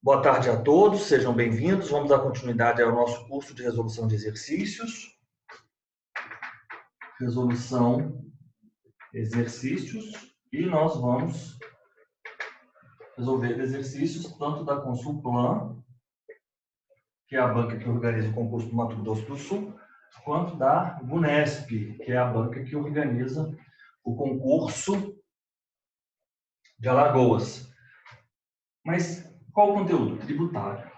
Boa tarde a todos, sejam bem-vindos. Vamos dar continuidade ao nosso curso de resolução de exercícios. Resolução, exercícios, e nós vamos resolver exercícios tanto da Consulplan, que é a banca que organiza o concurso do Mato Grosso do Sul, quanto da Bunesp, que é a banca que organiza o concurso de Alagoas. Mas qual o conteúdo? Tributário.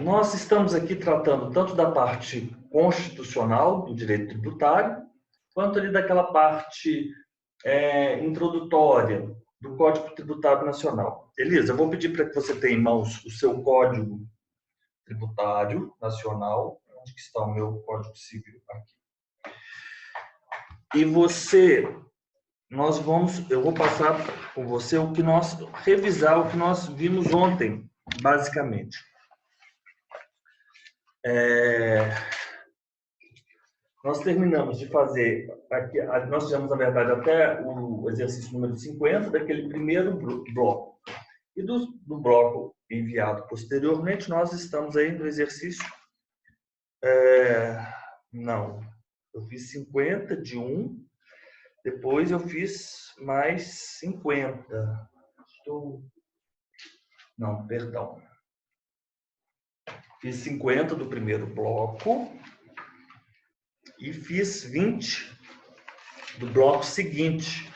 Nós estamos aqui tratando tanto da parte constitucional do direito tributário, quanto ali daquela parte introdutória do Código Tributário Nacional. Elisa, eu vou pedir para que você tenha em mãos o seu Código Tributário Nacional. Onde que está o meu Código Civil? Aqui. E eu vou passar com você revisar o que nós vimos ontem, basicamente. Nós terminamos de fazer, nós fizemos, na verdade, até o exercício número 50, daquele primeiro bloco. E do bloco enviado posteriormente, nós estamos aí no exercício... Não, eu fiz 50 de um, depois eu fiz mais 50. Não, perdão. Fiz 50 do primeiro bloco e fiz 20 do bloco seguinte.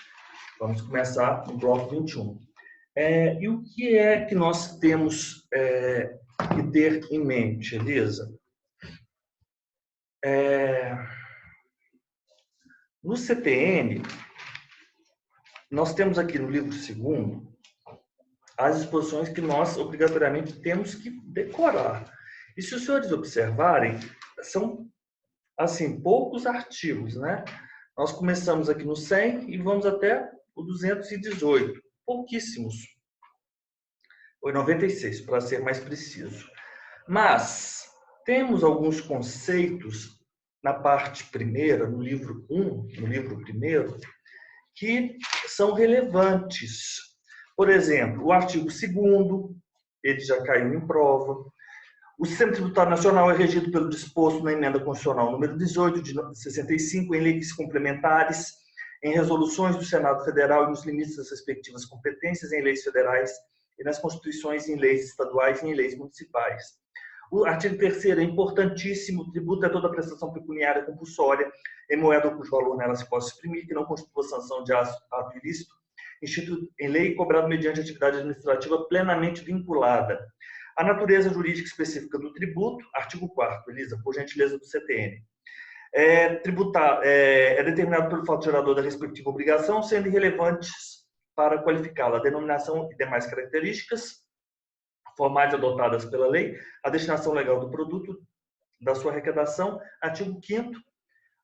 Vamos começar no bloco 21. E o que é que nós temos que ter em mente, Elisa? No CTN, nós temos aqui no livro 2º as exposições que nós obrigatoriamente temos que decorar. E se os senhores observarem, são assim poucos artigos, né? Nós começamos aqui no 100 e vamos até o 218, pouquíssimos. Ou 96, para ser mais preciso. Mas temos alguns conceitos na parte primeira, no livro 1, no livro primeiro, que são relevantes. Por exemplo, o artigo 2º, ele já caiu em prova. O Sistema Tributário Nacional é regido pelo disposto na Emenda Constitucional número 18 de 65, em leis complementares, em resoluções do Senado Federal e nos limites das respectivas competências em leis federais e nas constituições em leis estaduais e em leis municipais. O artigo 3º é importantíssimo: o tributo é toda prestação pecuniária compulsória em moeda cujo valor nela se possa exprimir, que não constitua sanção de ato ilícito, instituído em lei e cobrado mediante atividade administrativa plenamente vinculada. A natureza jurídica específica do tributo, artigo 4º, Elisa, por gentileza do CTN. É determinado pelo fato gerador da respectiva obrigação, sendo irrelevantes para qualificá-la a denominação e demais características formais adotadas pela lei, a destinação legal do produto, da sua arrecadação. Artigo 5º,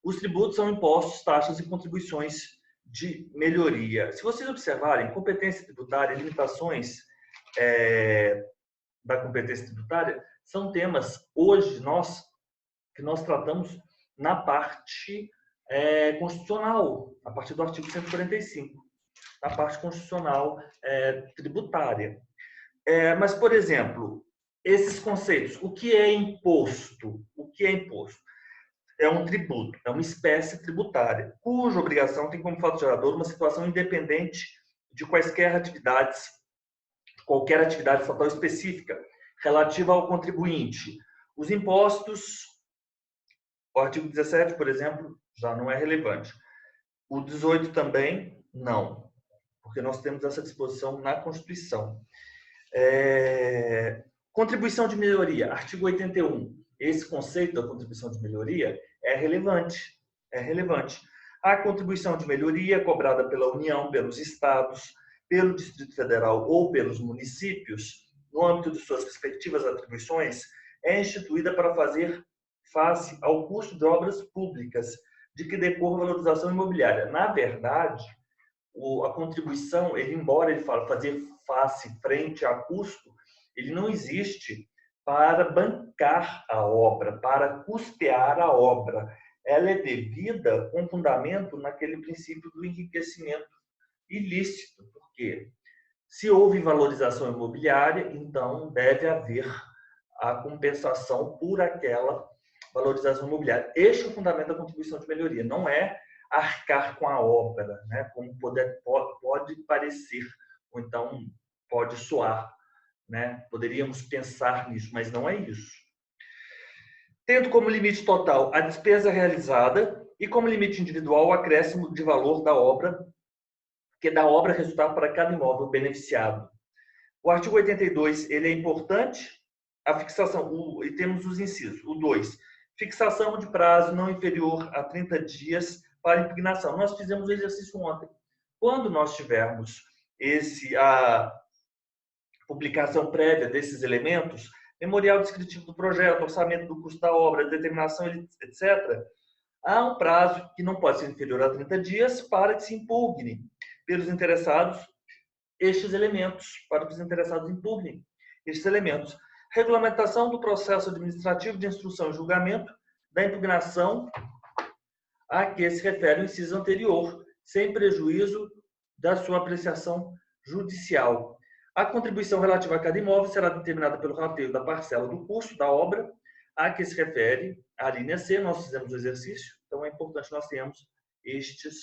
os tributos são impostos, taxas e contribuições de melhoria. Se vocês observarem, competência tributária e limitações da competência tributária são temas, hoje, que nós tratamos na parte constitucional, a partir do artigo 145, na parte constitucional tributária. Mas, por exemplo, esses conceitos, o que é imposto? O que é imposto? É um tributo, é uma espécie tributária, cuja obrigação tem como fato gerador uma situação independente de quaisquer atividades, qualquer atividade estatal específica relativa ao contribuinte. Os impostos, o artigo 17, por exemplo, já não é relevante. O 18 também, não, porque nós temos essa disposição na Constituição. Contribuição de melhoria, artigo 81. Esse conceito da contribuição de melhoria é relevante. A contribuição de melhoria cobrada pela União, pelos estados, pelo Distrito Federal ou pelos municípios, no âmbito de suas respectivas atribuições, é instituída para fazer face ao custo de obras públicas de que decorra a valorização imobiliária. Na verdade, a contribuição, embora ele fale fazer face frente a custo, ele não existe para bancar a obra, para custear a obra. ela é devida com fundamento naquele princípio do enriquecimento ilícito, porque se houve valorização imobiliária, então deve haver a compensação por aquela valorização imobiliária. Este é o fundamento da contribuição de melhoria, não é arcar com a obra, né? Como pode parecer, ou então pode soar, né? Poderíamos pensar nisso, mas não é isso. Tendo como limite total a despesa realizada e como limite individual o acréscimo de valor da obra, que dá obra resultado para cada imóvel beneficiado. O artigo 82, ele é importante, a fixação, e temos os incisos. O 2, fixação de prazo não inferior a 30 dias para impugnação. Nós fizemos o exercício ontem. Quando nós tivermos a publicação prévia desses elementos, memorial descritivo do projeto, orçamento do custo da obra, determinação, etc., há um prazo que não pode ser inferior a 30 dias para que se impugne pelos interessados estes elementos, para que os interessados impugnem estes elementos. Regulamentação do processo administrativo de instrução e julgamento da impugnação a que se refere o inciso anterior, sem prejuízo da sua apreciação judicial. A contribuição relativa a cada imóvel será determinada pelo rateio da parcela do custo da obra a que se refere a linha C. Nós fizemos o exercício, então é importante nós tenhamos estes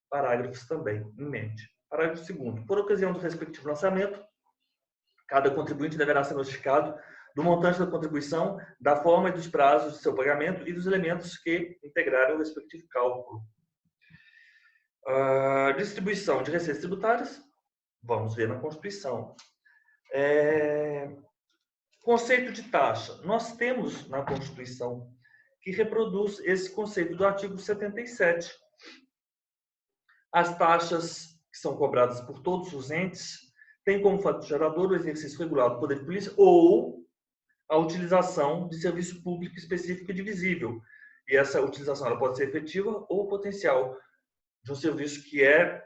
parágrafos também em mente. Parágrafo 2º. Por ocasião do respectivo lançamento, cada contribuinte deverá ser notificado do montante da contribuição, da forma e dos prazos de seu pagamento e dos elementos que integrarem o respectivo cálculo. Distribuição de receitas tributárias, vamos ver na Constituição. Conceito de taxa. Nós temos na Constituição que reproduz esse conceito do artigo 77. As taxas que são cobradas por todos os entes têm como fato gerador o exercício regulado do poder de polícia ou a utilização de serviço público específico e divisível. E essa utilização ela pode ser efetiva ou potencial de um serviço que é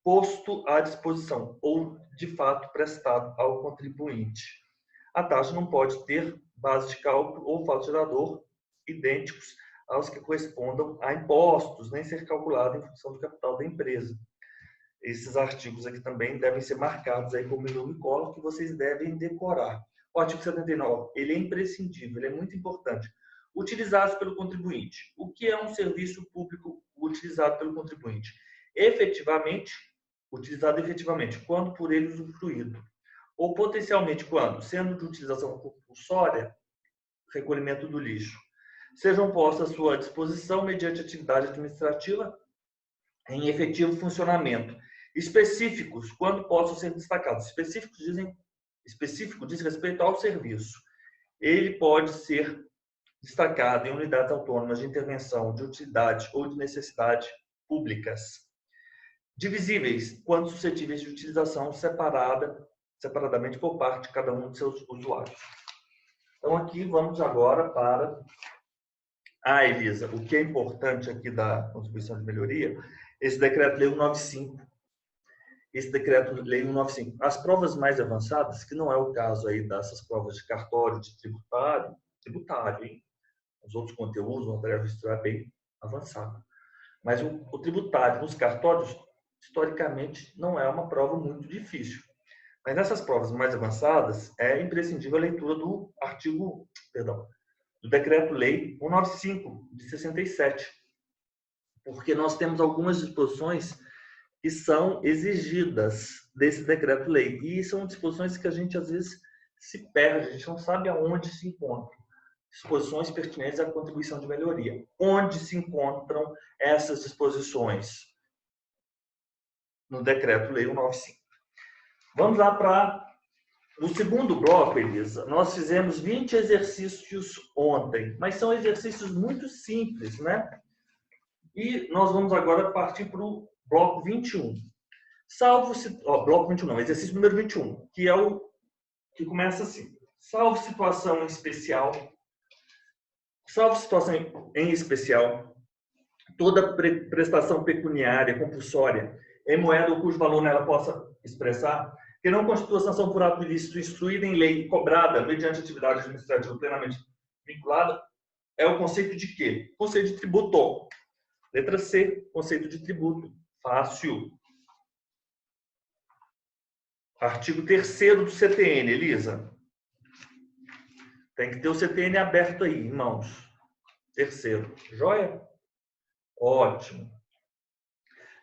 posto à disposição ou, de fato, prestado ao contribuinte. A taxa não pode ter base de cálculo ou fato gerador idênticos aos que correspondam a impostos, nem ser calculada em função do capital da empresa. Esses artigos aqui também devem ser marcados aí como eu me colo, que vocês devem decorar. O artigo 79, ele é imprescindível, ele é muito importante. Utilizados pelo contribuinte. O que é um serviço público utilizado pelo contribuinte? Utilizado efetivamente, quando por ele usufruído. Ou potencialmente quando, sendo de utilização compulsória, recolhimento do lixo, sejam postas à sua disposição mediante atividade administrativa em efetivo funcionamento. Específicos, quando possam ser destacados. Específico diz respeito ao serviço. Ele pode ser destacado em unidades autônomas de intervenção, de utilidade ou de necessidade públicas. Divisíveis, quando suscetíveis de utilização separadamente por parte de cada um de seus usuários. Então, aqui vamos agora para... Elisa, o que é importante aqui da contribuição de melhoria, esse decreto-lei 195. Esse decreto-lei 195. As provas mais avançadas, que não é o caso aí dessas provas de cartório, de tributário, hein? Os outros conteúdos, o material registral é bem avançado. Mas o tributário nos cartórios, historicamente, não é uma prova muito difícil. Mas nessas provas mais avançadas, é imprescindível a leitura do do decreto-lei 195, de 67. Porque nós temos algumas disposições que são exigidas desse decreto-lei. E são disposições que a gente, às vezes, se perde, a gente não sabe aonde se encontram. Disposições pertinentes à contribuição de melhoria. Onde se encontram essas disposições? No decreto-lei 195. Vamos lá para o segundo bloco, Elisa. Nós fizemos 20 exercícios ontem, mas são exercícios muito simples, né? E nós vamos agora partir para o bloco 21. Bloco 21 não, exercício número 21, que é o que começa assim. Salvo situação em especial, toda prestação pecuniária compulsória em moeda ou cujo valor nela possa expressar, que não constitua sanção por ato ilícito instruída em lei e cobrada mediante atividade administrativa plenamente vinculada, é o conceito de quê? Conceito de tributo. Letra C, conceito de tributo. Fácil. Artigo 3º do CTN, Elisa. Tem que ter o CTN aberto aí, irmãos. 3º. Joia? Ótimo.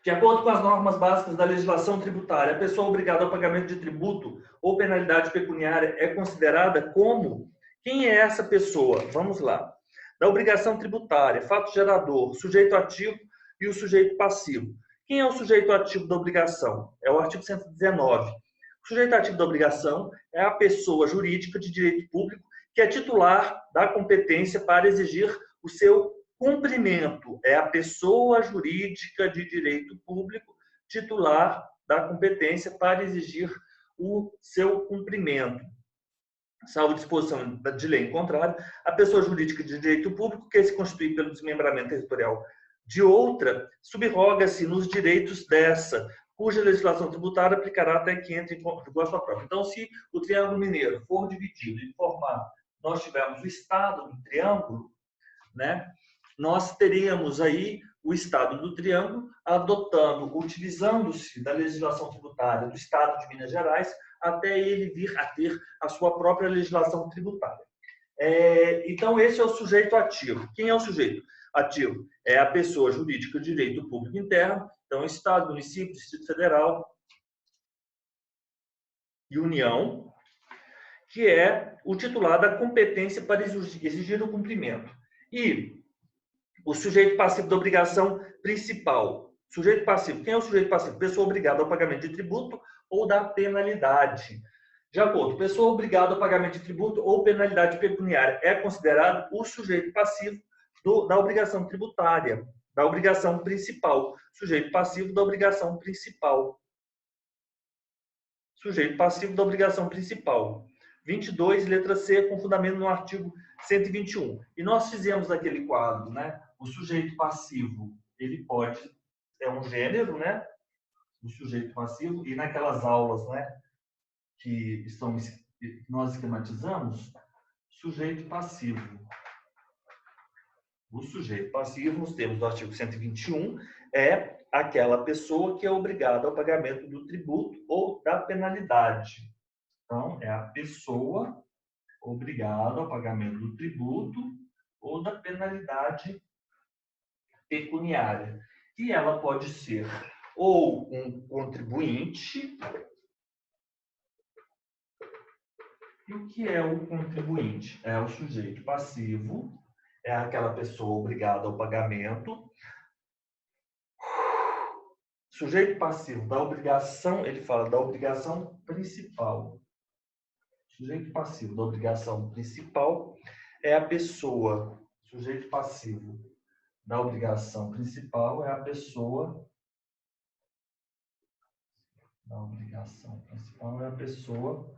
De acordo com as normas básicas da legislação tributária, a pessoa obrigada ao pagamento de tributo ou penalidade pecuniária é considerada como? Quem é essa pessoa? Vamos lá. Da obrigação tributária, fato gerador, sujeito ativo e o sujeito passivo. Quem é o sujeito ativo da obrigação? É o artigo 119. O sujeito ativo da obrigação é a pessoa jurídica de direito público que é titular da competência para exigir o seu cumprimento. É a pessoa jurídica de direito público titular da competência para exigir o seu cumprimento. Salvo disposição de lei em contrário, a pessoa jurídica de direito público que se constitui pelo desmembramento territorial de outra, subroga-se nos direitos dessa, cuja legislação tributária aplicará até que entre em vigor a sua própria. Então, se o Triângulo Mineiro for dividido e formar, nós tivermos o Estado do Triângulo, né? Nós teríamos aí o Estado do Triângulo adotando, utilizando-se da legislação tributária do Estado de Minas Gerais até ele vir a ter a sua própria legislação tributária. Então, esse é o sujeito ativo. Quem é o sujeito ativo? É a pessoa jurídica de direito público interno, então Estado, município, Distrito Federal e União, que é o titular da competência para exigir o cumprimento. E o sujeito passivo da obrigação principal. Sujeito passivo. Quem é o sujeito passivo? Pessoa obrigada ao pagamento de tributo ou da penalidade. De acordo, pessoa obrigada ao pagamento de tributo ou penalidade pecuniária é considerado o sujeito passivo da obrigação tributária, da obrigação principal. Sujeito passivo da obrigação principal. Sujeito passivo da obrigação principal. 22, letra C, com fundamento no artigo 121. E nós fizemos naquele quadro, né? O sujeito passivo, ele pode, é um gênero, né? O sujeito passivo, e naquelas aulas, né? Que nós esquematizamos, sujeito passivo. O sujeito passivo, nos termos do artigo 121, é aquela pessoa que é obrigada ao pagamento do tributo ou da penalidade. Então, é a pessoa obrigada ao pagamento do tributo ou da penalidade pecuniária. E ela pode ser ou um contribuinte. E o que é o contribuinte? É o sujeito passivo, é aquela pessoa obrigada ao pagamento. Sujeito passivo da obrigação, ele fala da obrigação principal. Sujeito passivo da obrigação principal é a pessoa. Sujeito passivo da obrigação principal é a pessoa. Da obrigação principal é a pessoa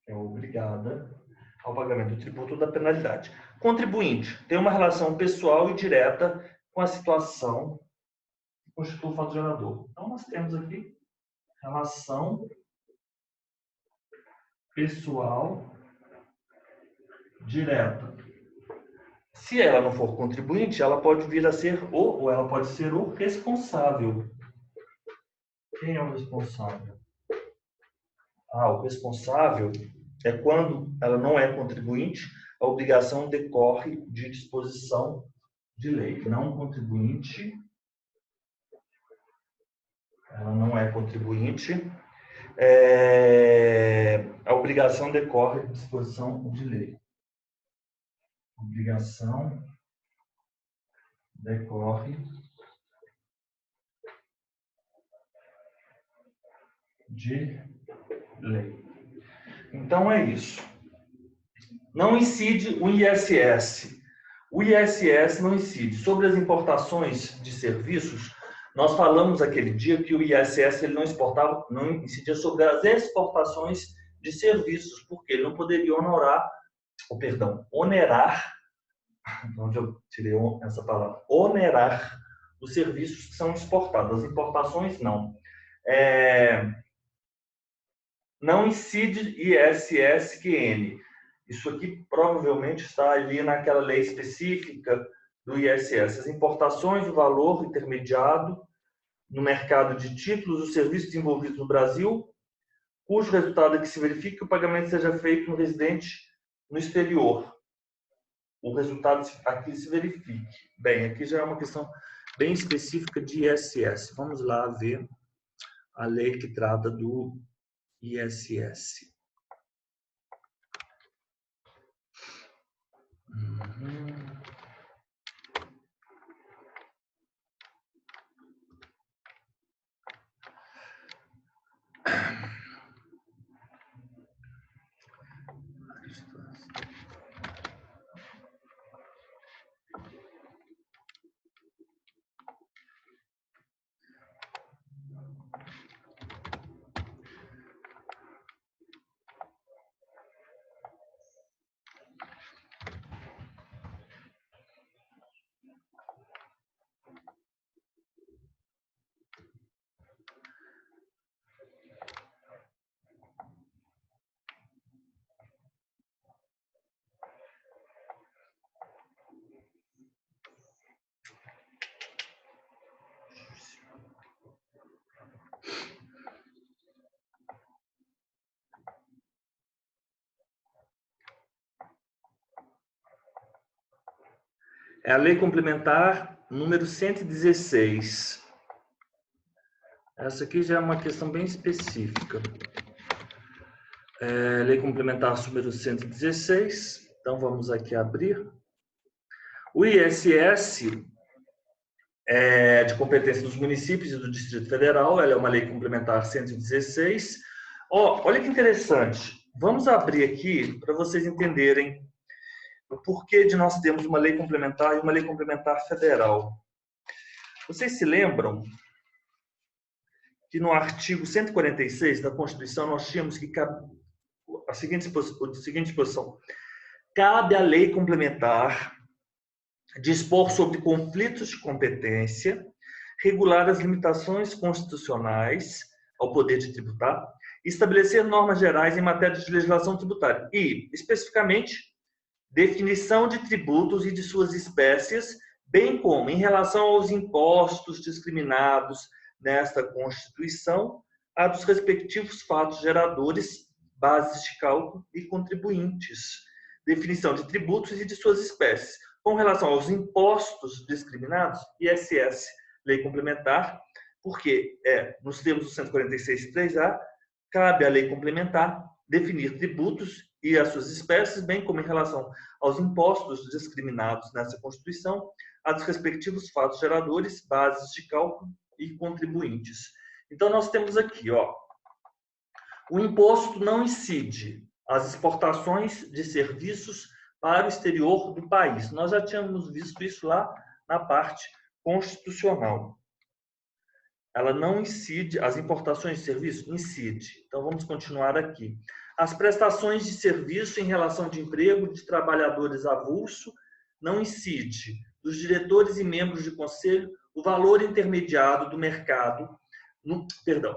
que é obrigada ao pagamento do tributo ou da penalidade. Contribuinte tem uma relação pessoal e direta com a situação que constitui o fato gerador. Então, nós temos aqui relação pessoal direta. Se ela não for contribuinte, ela pode vir a ser ou ela pode ser o responsável. Quem é o responsável? O responsável é quando ela não é contribuinte, a obrigação decorre de disposição de lei. Não contribuinte, ela não é contribuinte, a obrigação decorre de disposição de lei. Obrigação decorre de lei. Então é isso. Não incide o ISS. O ISS não incide. Sobre as importações de serviços, nós falamos aquele dia que o ISS ele não incidia sobre as exportações de serviços, porque ele não poderia onerar, onde eu tirei essa palavra, onerar os serviços que são exportados. As importações não. Não incide ISS-QN. Isso aqui provavelmente está ali naquela lei específica do ISS. As importações, o valor intermediado no mercado de títulos ou serviços desenvolvidos no Brasil, cujo resultado é que se verifique que o pagamento seja feito no residente no exterior. O resultado aqui se verifique. Bem, aqui já é uma questão bem específica de ISS. Vamos lá ver a lei que trata do ISS. É a lei complementar número 116. Essa aqui já é uma questão bem específica. Lei complementar número 116. Então, vamos aqui abrir. O ISS é de competência dos municípios e do Distrito Federal. Ela é uma lei complementar 116. Olha que interessante. Vamos abrir aqui para vocês entenderem o porquê de nós termos uma lei complementar e uma lei complementar federal. Vocês se lembram que no artigo 146 da Constituição nós tínhamos que a seguinte disposição: cabe à lei complementar dispor sobre conflitos de competência, regular as limitações constitucionais ao poder de tributar, estabelecer normas gerais em matéria de legislação tributária e, especificamente, definição de tributos e de suas espécies, bem como em relação aos impostos discriminados nesta Constituição, a dos respectivos fatos geradores, bases de cálculo e contribuintes, definição de tributos e de suas espécies. Com relação aos impostos discriminados, ISS, lei complementar, porque nos termos do 146.3A, cabe à lei complementar definir tributos e as suas espécies, bem como em relação aos impostos discriminados nessa Constituição, a dos respectivos fatos geradores, bases de cálculo e contribuintes. Então, nós temos aqui, o imposto não incide as exportações de serviços para o exterior do país. Nós já tínhamos visto isso lá na parte constitucional. Ela não incide, as importações de serviço incide. Então, vamos continuar aqui. As prestações de serviço em relação de emprego de trabalhadores avulso não incide. Dos diretores e membros de conselho, o valor intermediado do mercado,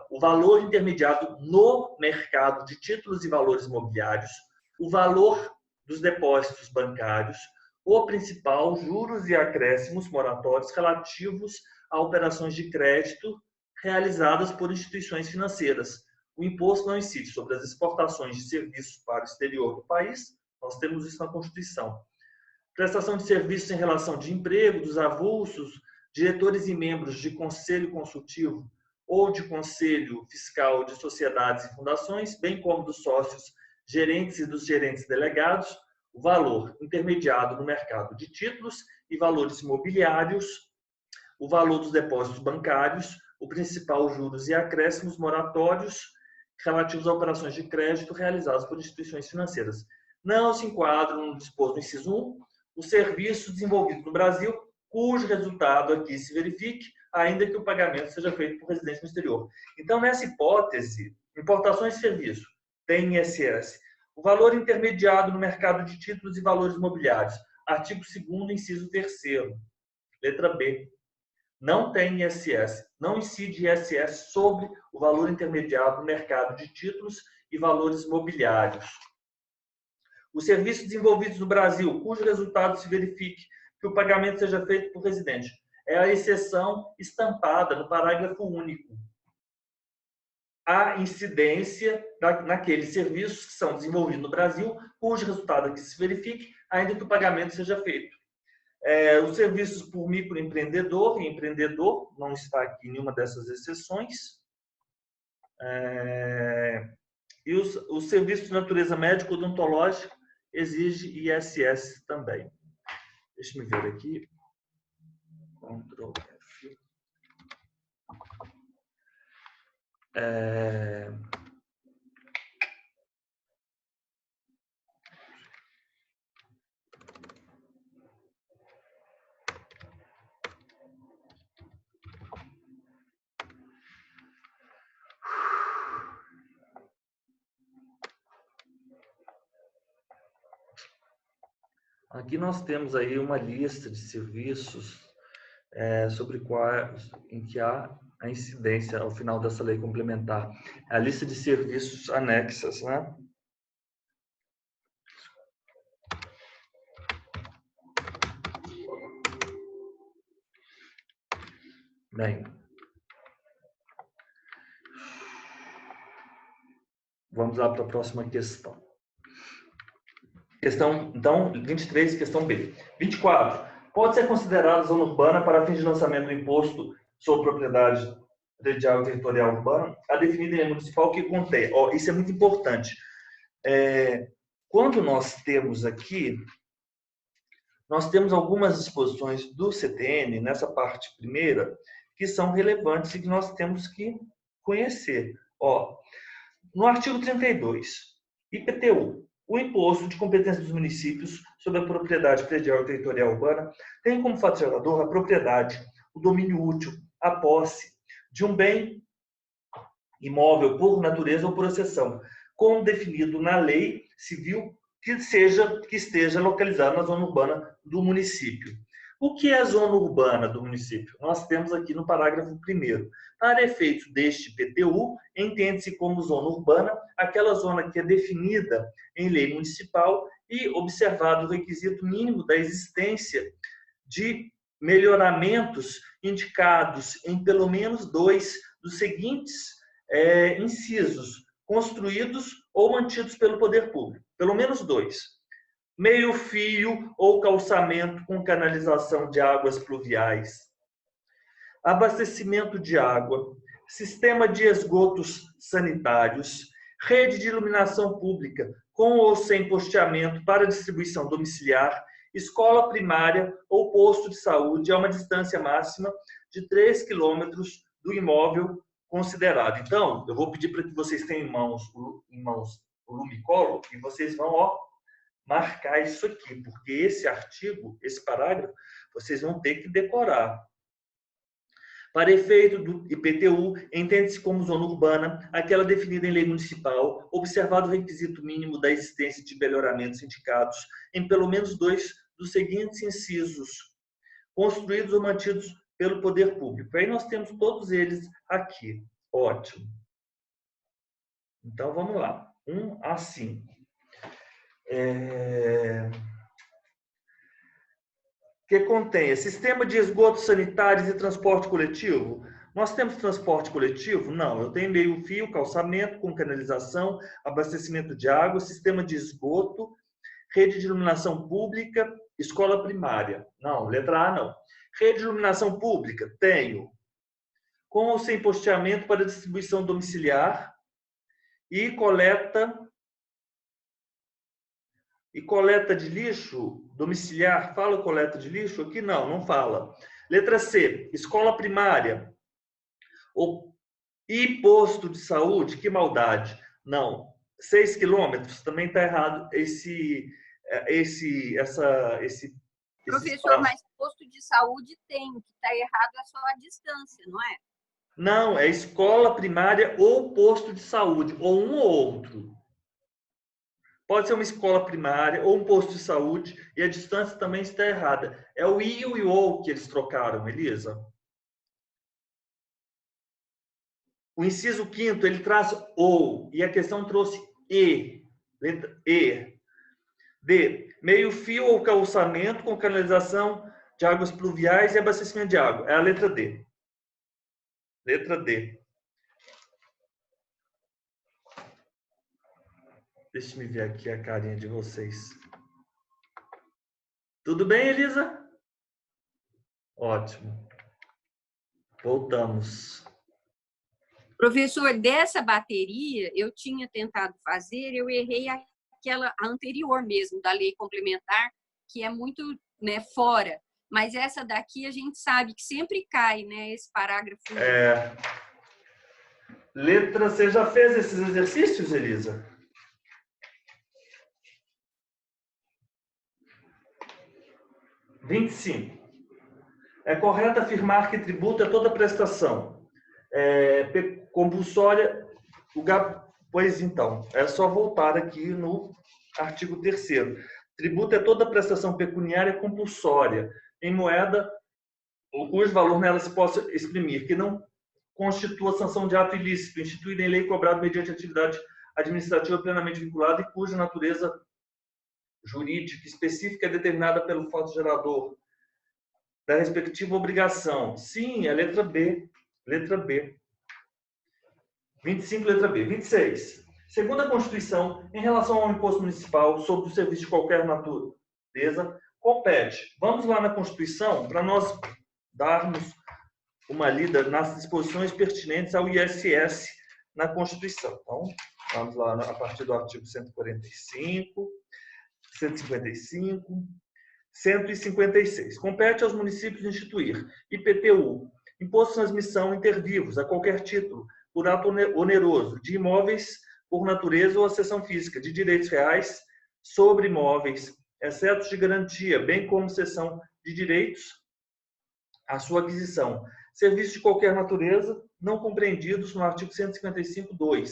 o valor intermediado no mercado de títulos e valores imobiliários, o valor dos depósitos bancários, o principal, juros e acréscimos moratórios relativos a operações de crédito realizadas por instituições financeiras. O imposto não incide sobre as exportações de serviços para o exterior do país. Nós temos isso na Constituição. Prestação de serviços em relação de emprego, dos avulsos, diretores e membros de conselho consultivo ou de conselho fiscal de sociedades e fundações, bem como dos sócios gerentes e dos gerentes delegados, o valor intermediado no mercado de títulos e valores imobiliários, o valor dos depósitos bancários, o principal, juros e acréscimos moratórios relativos a operações de crédito realizadas por instituições financeiras. Não se enquadram no disposto no inciso 1 os serviços desenvolvidos no Brasil, cujo resultado aqui se verifique, ainda que o pagamento seja feito por residente no exterior. Então, nessa hipótese, importações de serviço tem ISS. O valor intermediado no mercado de títulos e valores imobiliários, artigo 2º, inciso 3º, letra B. Não tem ISS, não incide ISS sobre o valor intermediado no mercado de títulos e valores imobiliários. Os serviços desenvolvidos no Brasil, cujo resultado se verifique que o pagamento seja feito por residente. É a exceção estampada no parágrafo único. A incidência naqueles serviços que são desenvolvidos no Brasil, cujo resultado aqui se verifique, ainda que o pagamento seja feito. Os serviços por microempreendedor e empreendedor, não está aqui nenhuma dessas exceções. E os serviços de natureza médico-odontológica exige ISS também. Deixa eu ver aqui. Ctrl F. Aqui nós temos aí uma lista de serviços em que há a incidência ao final dessa lei complementar. A lista de serviços anexas, né? Bem, vamos lá para a próxima questão. Então, 23, questão B. 24. Pode ser considerada zona urbana para fins de lançamento do imposto sobre propriedade predial e territorial urbana, a definida em lei municipal que contém. Isso é muito importante. Quando nós temos aqui, nós temos algumas disposições do CTN, nessa parte primeira, que são relevantes e que nós temos que conhecer. No artigo 32, IPTU, o imposto de competência dos municípios sobre a propriedade predial e territorial urbana tem como fato gerador a propriedade, o domínio útil, a posse de um bem imóvel por natureza ou por exceção, como definido na lei civil que esteja localizado na zona urbana do município. O que é a zona urbana do município? Nós temos aqui no parágrafo 1º. Para efeitos deste PTU, entende-se como zona urbana aquela zona que é definida em lei municipal e observado o requisito mínimo da existência de melhoramentos indicados em pelo menos 2 dos seguintes incisos, construídos ou mantidos pelo poder público. Pelo menos 2. Meio-fio ou calçamento com canalização de águas pluviais, abastecimento de água, sistema de esgotos sanitários, rede de iluminação pública com ou sem posteamento para distribuição domiciliar, escola primária ou posto de saúde a uma distância máxima de 3 quilômetros do imóvel considerado. Então, eu vou pedir para que vocês tenham em mãos o lumicolo e vocês vão marcar isso aqui, porque esse artigo, esse parágrafo, vocês vão ter que decorar. Para efeito do IPTU, entende-se como zona urbana aquela definida em lei municipal, observado o requisito mínimo da existência de melhoramentos indicados em pelo menos 2 dos seguintes incisos, construídos ou mantidos pelo poder público. Aí nós temos todos eles aqui. Ótimo. Então, vamos lá. Assim. Que contém sistema de esgotos sanitários e transporte coletivo. Nós temos transporte coletivo? Não. Eu tenho meio-fio, calçamento com canalização, abastecimento de água, sistema de esgoto, rede de iluminação pública, escola primária. Não, letra A não. Rede de iluminação pública? Tenho. Com ou sem posteamento para distribuição domiciliar e coleta de lixo domiciliar. Fala coleta de lixo? Aqui não fala. Letra C, escola primária e posto de saúde. Que maldade. Não. 6 quilômetros, também está errado Professor, mas posto de saúde tem. O que está errado é só a distância, não é? Não, é escola primária ou posto de saúde, ou um ou outro. Pode ser uma escola primária ou um posto de saúde e a distância também está errada. É o I e o OU que eles trocaram, Elisa. O inciso 5º, ele traz OU e a questão trouxe E. Letra E. D, meio-fio ou calçamento com canalização de águas pluviais e abastecimento de água. É a letra D. Letra D. Deixa eu ver aqui a carinha de vocês. Tudo bem, Elisa? Ótimo. Voltamos. Professor, dessa bateria, eu tinha tentado fazer, eu errei aquela anterior mesmo, da lei complementar, que é muito, né, fora. Mas essa daqui a gente sabe que sempre cai, né, esse parágrafo. Letra, você já fez esses exercícios, Elisa? (25) É correto afirmar que tributo é toda prestação compulsória. Pois então, é só voltar aqui no artigo 3º. Tributo é toda prestação pecuniária compulsória em moeda ou cujo valor nela se possa exprimir, que não constitua sanção de ato ilícito, instituída em lei cobrado mediante atividade administrativa plenamente vinculada e cuja natureza jurídica específica é determinada pelo fato gerador da respectiva obrigação. Sim, é a letra B. Letra B. 25, letra B. 26. Segundo a Constituição, em relação ao imposto municipal sobre o serviço de qualquer natureza, compete. Vamos lá na Constituição para nós darmos uma lida nas disposições pertinentes ao ISS na Constituição. Então, vamos lá a partir do artigo 145, 155, 156. Compete aos municípios instituir IPTU, Imposto de Transmissão Inter Vivos, a qualquer título, por ato oneroso, de imóveis por natureza ou acessão física, de direitos reais sobre imóveis, exceto de garantia, bem como cessão de direitos à sua aquisição. Serviços de qualquer natureza, não compreendidos no artigo 155(2).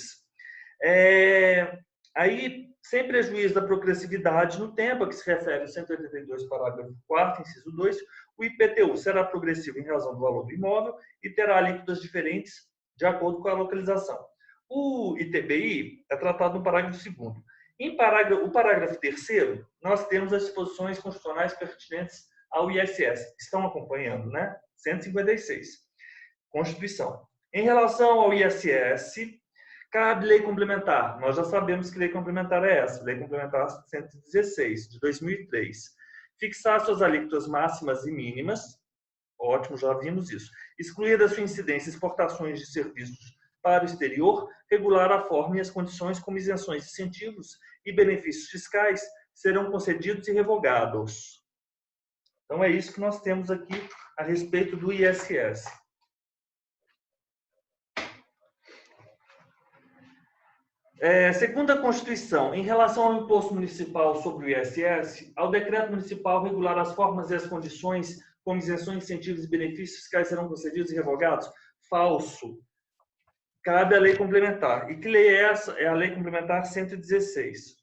Aí, sem prejuízo da progressividade no tempo, a que se refere o 182, parágrafo 4º, inciso 2, o IPTU será progressivo em razão do valor do imóvel e terá alíquotas diferentes de acordo com a localização. O ITBI é tratado no parágrafo 2º. O parágrafo 3º, nós temos as disposições constitucionais pertinentes ao ISS. Estão acompanhando, né? 156. Constituição. Em relação ao ISS, cabe lei complementar. Nós já sabemos que lei complementar é essa, lei complementar 116, de 2003. Fixar suas alíquotas máximas e mínimas, ótimo, já vimos isso. Excluir da sua incidência exportações de serviços para o exterior, regular a forma e as condições como isenções, incentivos e benefícios fiscais serão concedidos e revogados. Então, é isso que nós temos aqui a respeito do ISS. Segundo a Constituição, em relação ao imposto municipal sobre o ISS, ao decreto municipal regular as formas e as condições como isenções, incentivos e benefícios fiscais serão concedidos e revogados? Falso. Cabe a lei complementar. E que lei é essa? É a lei complementar 116.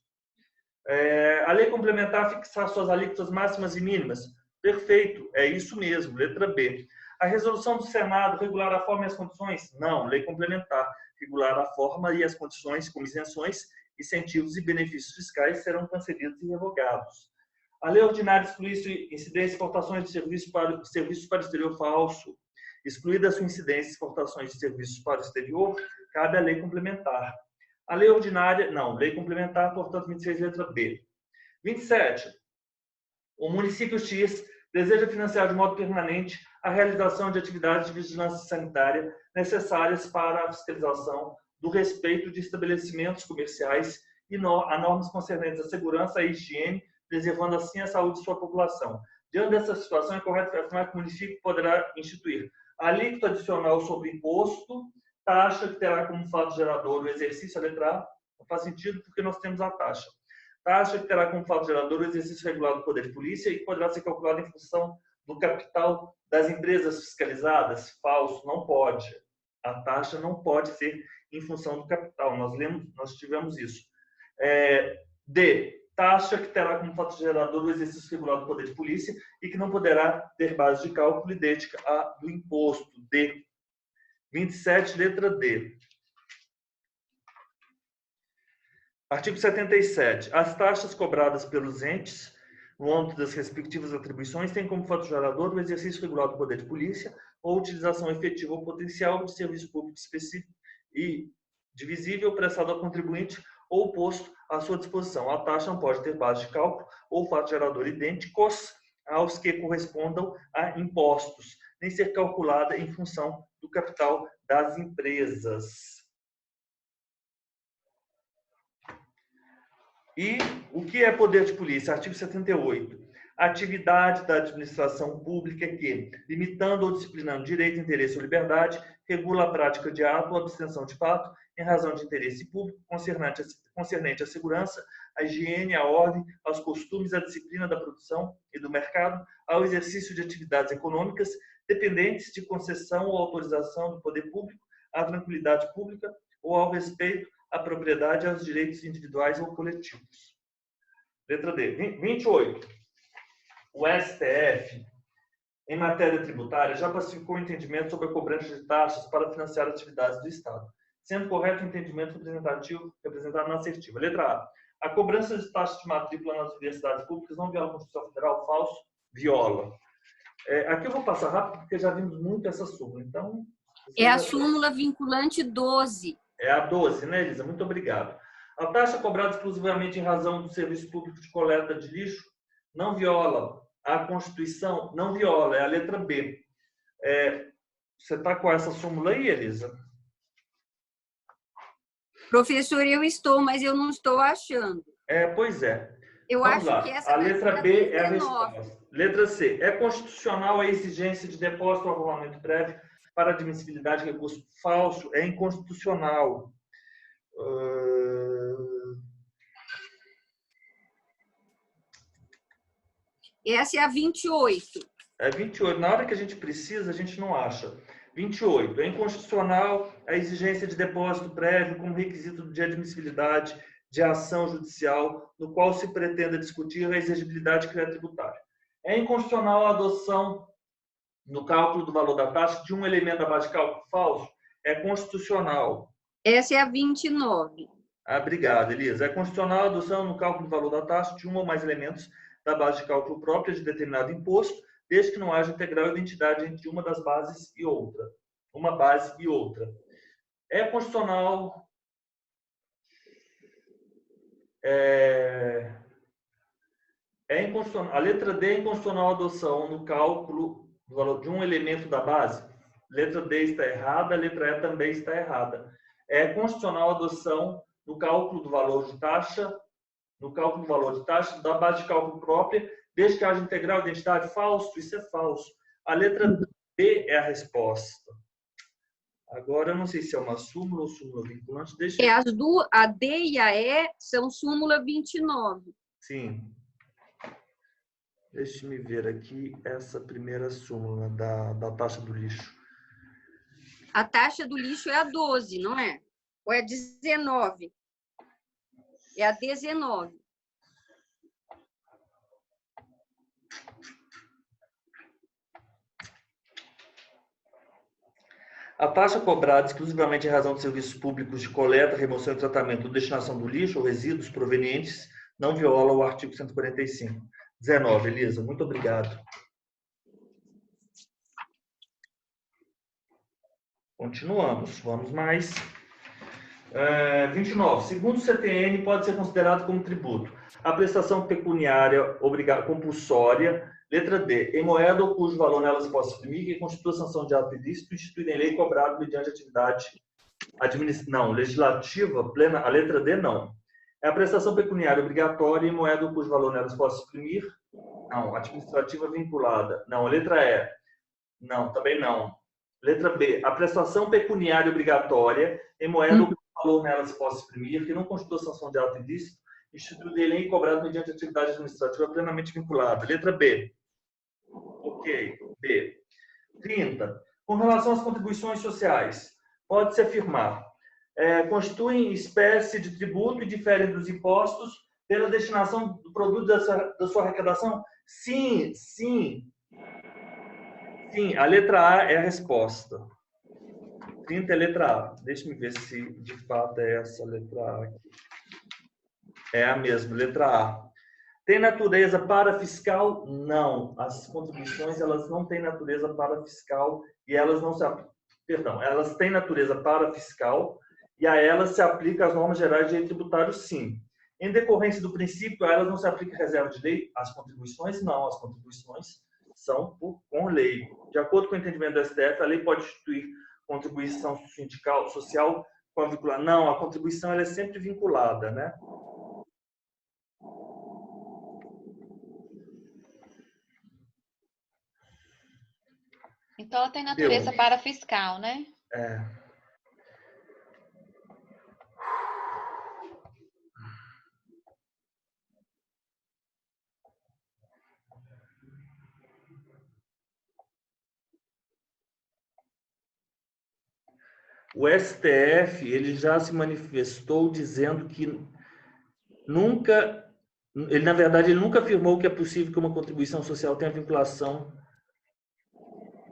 A lei complementar fixar suas alíquotas máximas e mínimas? Perfeito, é isso mesmo, letra B. A resolução do Senado regular a forma e as condições? Não, lei complementar. Regular a forma e as condições como isenções, incentivos e benefícios fiscais serão concedidos e revogados. A lei ordinária exclui incidência e exportações de serviços para o exterior? Falso. Excluída a sua incidência e exportações de serviços para o exterior, cabe a lei complementar. A lei ordinária, não, lei complementar, portanto, 26, letra B. 27. O município X deseja financiar de modo permanente a realização de atividades de vigilância sanitária necessárias para a fiscalização do respeito de estabelecimentos comerciais e a normas concernentes à segurança e à higiene, preservando assim a saúde de sua população. Diante dessa situação, é correto afirmar que o município poderá instituir alíquota adicional sobre imposto, taxa que terá como fato gerador o exercício, a letra A, não faz sentido porque nós temos a taxa. Taxa que terá como fato gerador o exercício regulado do poder de polícia e poderá ser calculada em função do capital das empresas fiscalizadas? Falso, não pode. A taxa não pode ser em função do capital. Nós tivemos isso. D. Taxa que terá como fato gerador o exercício regulado do poder de polícia e que não poderá ter base de cálculo idêntica à do imposto. D. 27, letra D. Artigo 77. As taxas cobradas pelos entes, no âmbito das respectivas atribuições, têm como fato gerador o exercício regular do poder de polícia ou utilização efetiva ou potencial de serviço público específico e divisível prestado ao contribuinte ou posto à sua disposição. A taxa não pode ter base de cálculo ou fato gerador idênticos aos que correspondam a impostos, nem ser calculada em função do capital das empresas. E o que é poder de polícia? Artigo 78. A atividade da administração pública é que, limitando ou disciplinando direito, interesse ou liberdade, regula a prática de ato ou abstenção de fato em razão de interesse público concernente à segurança, à higiene, à ordem, aos costumes, à disciplina da produção e do mercado, ao exercício de atividades econômicas dependentes de concessão ou autorização do poder público, à tranquilidade pública ou ao respeito à propriedade e aos direitos individuais ou coletivos. Letra D. 28. O STF, em matéria tributária, já pacificou o entendimento sobre a cobrança de taxas para financiar atividades do Estado, sendo correto o entendimento representado na assertiva. Letra A. A cobrança de taxas de matrícula nas universidades públicas não viola a Constituição Federal? Falso? Viola. Aqui eu vou passar rápido, porque já vimos muito essa súmula. Então, é a súmula vinculante 12. É a 12, né, Elisa? Muito obrigado. A taxa cobrada exclusivamente em razão do serviço público de coleta de lixo não viola a Constituição? Não viola, é a letra B. Você está com essa súmula aí, Elisa? Professor, eu estou, mas eu não estou achando. Pois é. Eu Vamos acho lá. que essa A letra B é a 19. resposta. Letra C. É constitucional a exigência de depósito ao regulamento prévio para admissibilidade de recurso? Falso. É inconstitucional. Essa é a 28. É 28. Na hora que a gente precisa, a gente não acha. 28. É inconstitucional a exigência de depósito prévio como requisito de admissibilidade de ação judicial no qual se pretenda discutir a exigibilidade tributária. É inconstitucional a adoção no cálculo do valor da taxa de um elemento da base de cálculo? Falso. É constitucional. Essa é a 29. Obrigado, Elisa. É constitucional a adoção no cálculo do valor da taxa de um ou mais elementos da base de cálculo própria de determinado imposto, desde que não haja integral identidade entre uma das bases e outra. Uma base e outra. É constitucional... inconstitucional. A letra D é inconstitucional a adoção no cálculo do valor de um elemento da base. Letra D está errada, a letra E também está errada. É constitucional a adoção no cálculo do valor de taxa, da base de cálculo própria, desde que haja integral identidade? Falso, isso é falso. A letra B é a resposta. Agora, eu não sei se é uma súmula ou súmula vinculante. A D e a E são súmula 29. Sim. Deixe-me ver aqui essa primeira súmula da taxa do lixo. A taxa do lixo é a 12, não é? Ou é 19? É a 19. A taxa cobrada exclusivamente em razão de serviços públicos de coleta, remoção e tratamento ou destinação do lixo ou resíduos provenientes não viola o artigo 145. 19, Elisa. Muito obrigado. Continuamos. Vamos mais. 29. Segundo o CTN, pode ser considerado como tributo a prestação pecuniária compulsória, letra D, em moeda ou cujo valor nela se possa exprimir, que constitua sanção de ato ilícito instituída em lei cobrado mediante atividade legislativa plena. A letra D, não. É a prestação pecuniária obrigatória em moeda ou cujo valor nela se possa exprimir? Não. Administrativa vinculada? Não. A letra E? Não, também não. Letra B, a prestação pecuniária obrigatória em moeda ou cujo valor nela se possa exprimir, que não constitua sanção de ato ilícito, instituído em lei cobrado mediante atividade administrativa plenamente vinculada. Letra B. Ok. B. 30. Com relação às contribuições sociais, pode-se afirmar: constituem espécie de tributo e diferem dos impostos pela destinação do produto da sua arrecadação? Sim, sim. Sim, a letra A é a resposta. 30 é a letra A. Deixa-me ver se de fato é essa letra A aqui. É a mesma, letra A. Tem natureza parafiscal? Não. As contribuições, elas não têm natureza parafiscal e elas não se aplicam. Perdão, elas têm natureza parafiscal e a elas se aplicam as normas gerais de direito tributário, sim. Em decorrência do princípio, a elas não se aplica reserva de lei? As contribuições, não. As contribuições são com lei. De acordo com o entendimento do STF, a lei pode instituir contribuição sindical, social com a vincular. Não, a contribuição ela é sempre vinculada, né? Então, ela tem natureza parafiscal, né? É. O STF ele já se manifestou dizendo que nunca, ele na verdade ele nunca afirmou que é possível que uma contribuição social tenha vinculação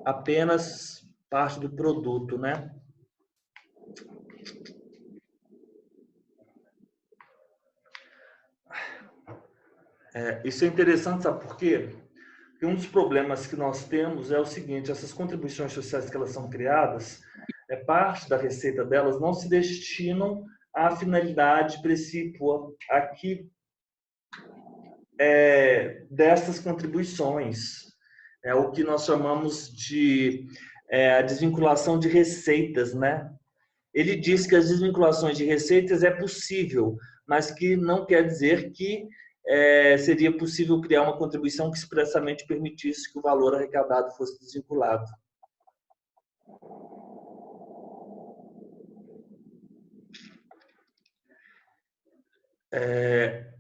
apenas parte do produto, né? Isso é interessante, sabe por quê? Porque um dos problemas que nós temos é o seguinte: essas contribuições sociais que elas são criadas, parte da receita delas não se destinam à finalidade precípua aqui dessas contribuições. É o que nós chamamos de a desvinculação de receitas, né? Ele diz que as desvinculações de receitas é possível, mas que não quer dizer que seria possível criar uma contribuição que expressamente permitisse que o valor arrecadado fosse desvinculado.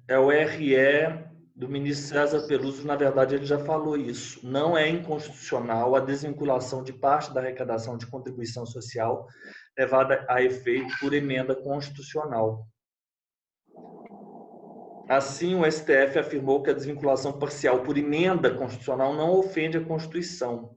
É o RE do ministro César Peluso, na verdade, ele já falou isso. Não é inconstitucional a desvinculação de parte da arrecadação de contribuição social levada a efeito por emenda constitucional. Assim, o STF afirmou que a desvinculação parcial por emenda constitucional não ofende a Constituição.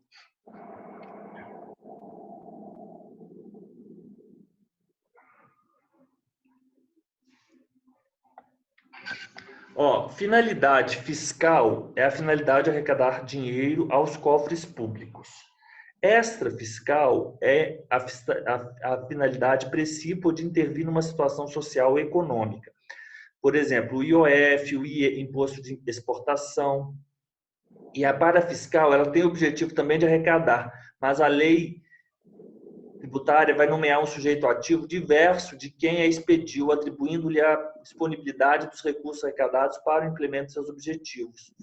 Finalidade fiscal é a finalidade de arrecadar dinheiro aos cofres públicos. Extrafiscal é a finalidade precípua de intervir numa situação social ou econômica. Por exemplo, o IOF, o Imposto de Exportação. E a parafiscal, ela tem o objetivo também de arrecadar, mas a lei tributária vai nomear um sujeito ativo diverso de quem a expediu, atribuindo-lhe a disponibilidade dos recursos arrecadados para o implemento de seus objetivos.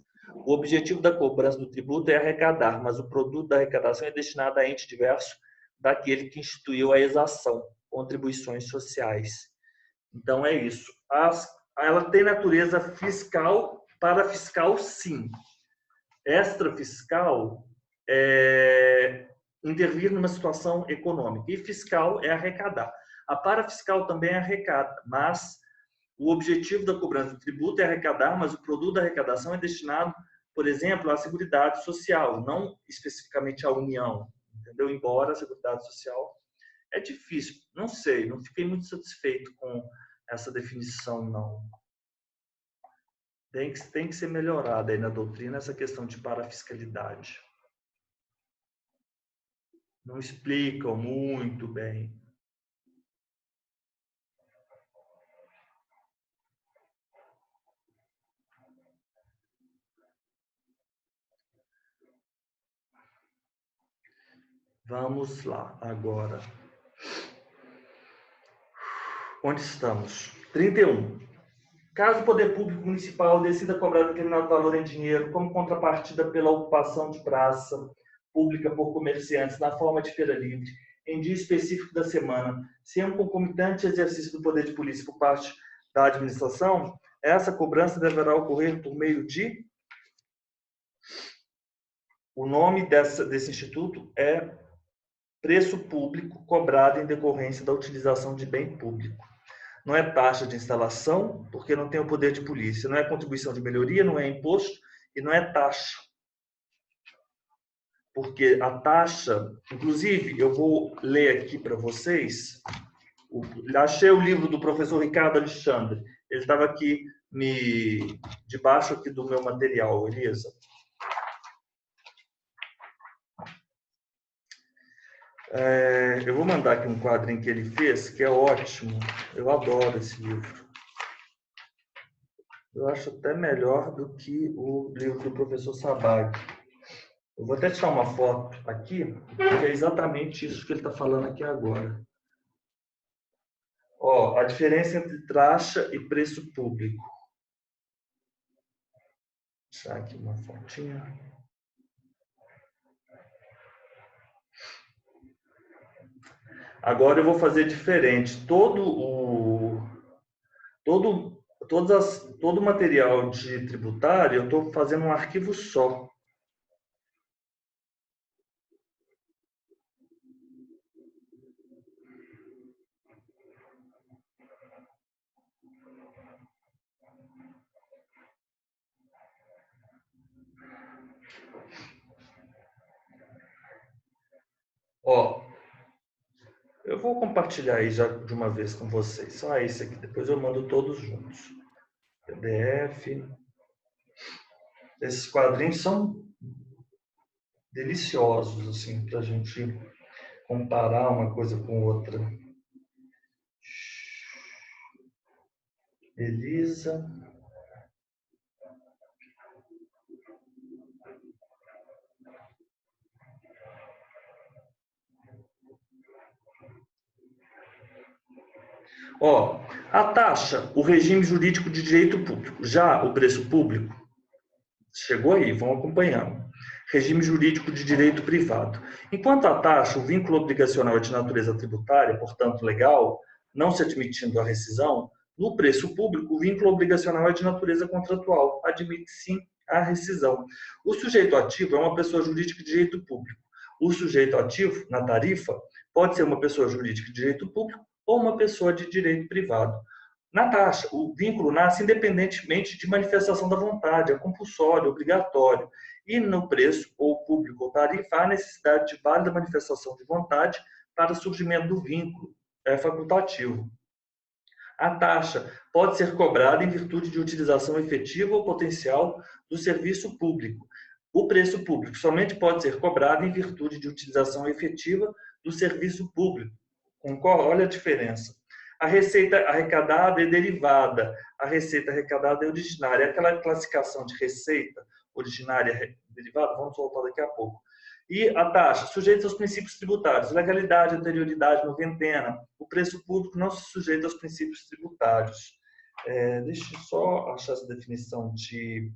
O objetivo da cobrança do tributo é arrecadar, mas o produto da arrecadação é destinado a ente diverso daquele que instituiu a exação, contribuições sociais. Então, é isso. Ela tem natureza fiscal, parafiscal, sim. Extrafiscal é intervir numa situação econômica. E fiscal é arrecadar. A parafiscal também arrecada, mas o objetivo da cobrança do tributo é arrecadar, mas o produto da arrecadação é destinado, por exemplo, à Seguridade Social, não especificamente à União, entendeu? Embora a Seguridade Social é difícil, não sei, não fiquei muito satisfeito com essa definição, não. Tem que ser melhorada aí na doutrina essa questão de parafiscalidade. Não explicam muito bem. Vamos lá, agora. Onde estamos? 31. Caso o poder público municipal decida cobrar determinado valor em dinheiro como contrapartida pela ocupação de praça pública por comerciantes na forma de feira livre, em dia específico da semana, sem um concomitante exercício do poder de polícia por parte da administração, essa cobrança deverá ocorrer por meio de... O nome desse instituto é preço público cobrado em decorrência da utilização de bem público. Não é taxa de instalação, porque não tem o poder de polícia. Não é contribuição de melhoria, não é imposto e não é taxa. Porque a taxa... Inclusive, eu vou ler aqui para vocês. Achei o livro do professor Ricardo Alexandre. Ele estava aqui debaixo aqui do meu material, Elisa. Eu vou mandar aqui um quadrinho que ele fez, que é ótimo. Eu adoro esse livro. Eu acho até melhor do que o livro do professor Sabag. Eu vou até tirar uma foto aqui, que é exatamente isso que ele está falando aqui agora. Ó, a diferença entre taxa e preço público. Vou deixar aqui uma fotinha. Agora eu vou fazer diferente. Todo o material de tributário, eu estou fazendo um arquivo só. Ó, eu vou compartilhar aí já de uma vez com vocês. Só esse aqui, depois eu mando todos juntos. PDF. Esses quadrinhos são deliciosos, assim, para a gente comparar uma coisa com outra. Elisa. Ó, a taxa, o regime jurídico de direito público. Já o preço público, chegou aí, vão acompanhando. Regime jurídico de direito privado. Enquanto a taxa, o vínculo obrigacional é de natureza tributária, portanto legal, não se admitindo a rescisão, no preço público, o vínculo obrigacional é de natureza contratual, admite sim a rescisão. O sujeito ativo é uma pessoa jurídica de direito público. O sujeito ativo, na tarifa, pode ser uma pessoa jurídica de direito público ou uma pessoa de direito privado. Na taxa, o vínculo nasce independentemente de manifestação da vontade, é compulsório, obrigatório. E no preço, ou público ou tarifa, há necessidade de válida manifestação de vontade para o surgimento do vínculo, é facultativo. A taxa pode ser cobrada em virtude de utilização efetiva ou potencial do serviço público. O preço público somente pode ser cobrado em virtude de utilização efetiva do serviço público. Olha a diferença. A receita arrecadada é derivada, a receita arrecadada é originária. Aquela classificação de receita originária derivada, vamos voltar daqui a pouco. E a taxa, sujeita aos princípios tributários, legalidade, anterioridade, noventena. O preço público não se sujeita aos princípios tributários. Deixa eu só achar essa definição de...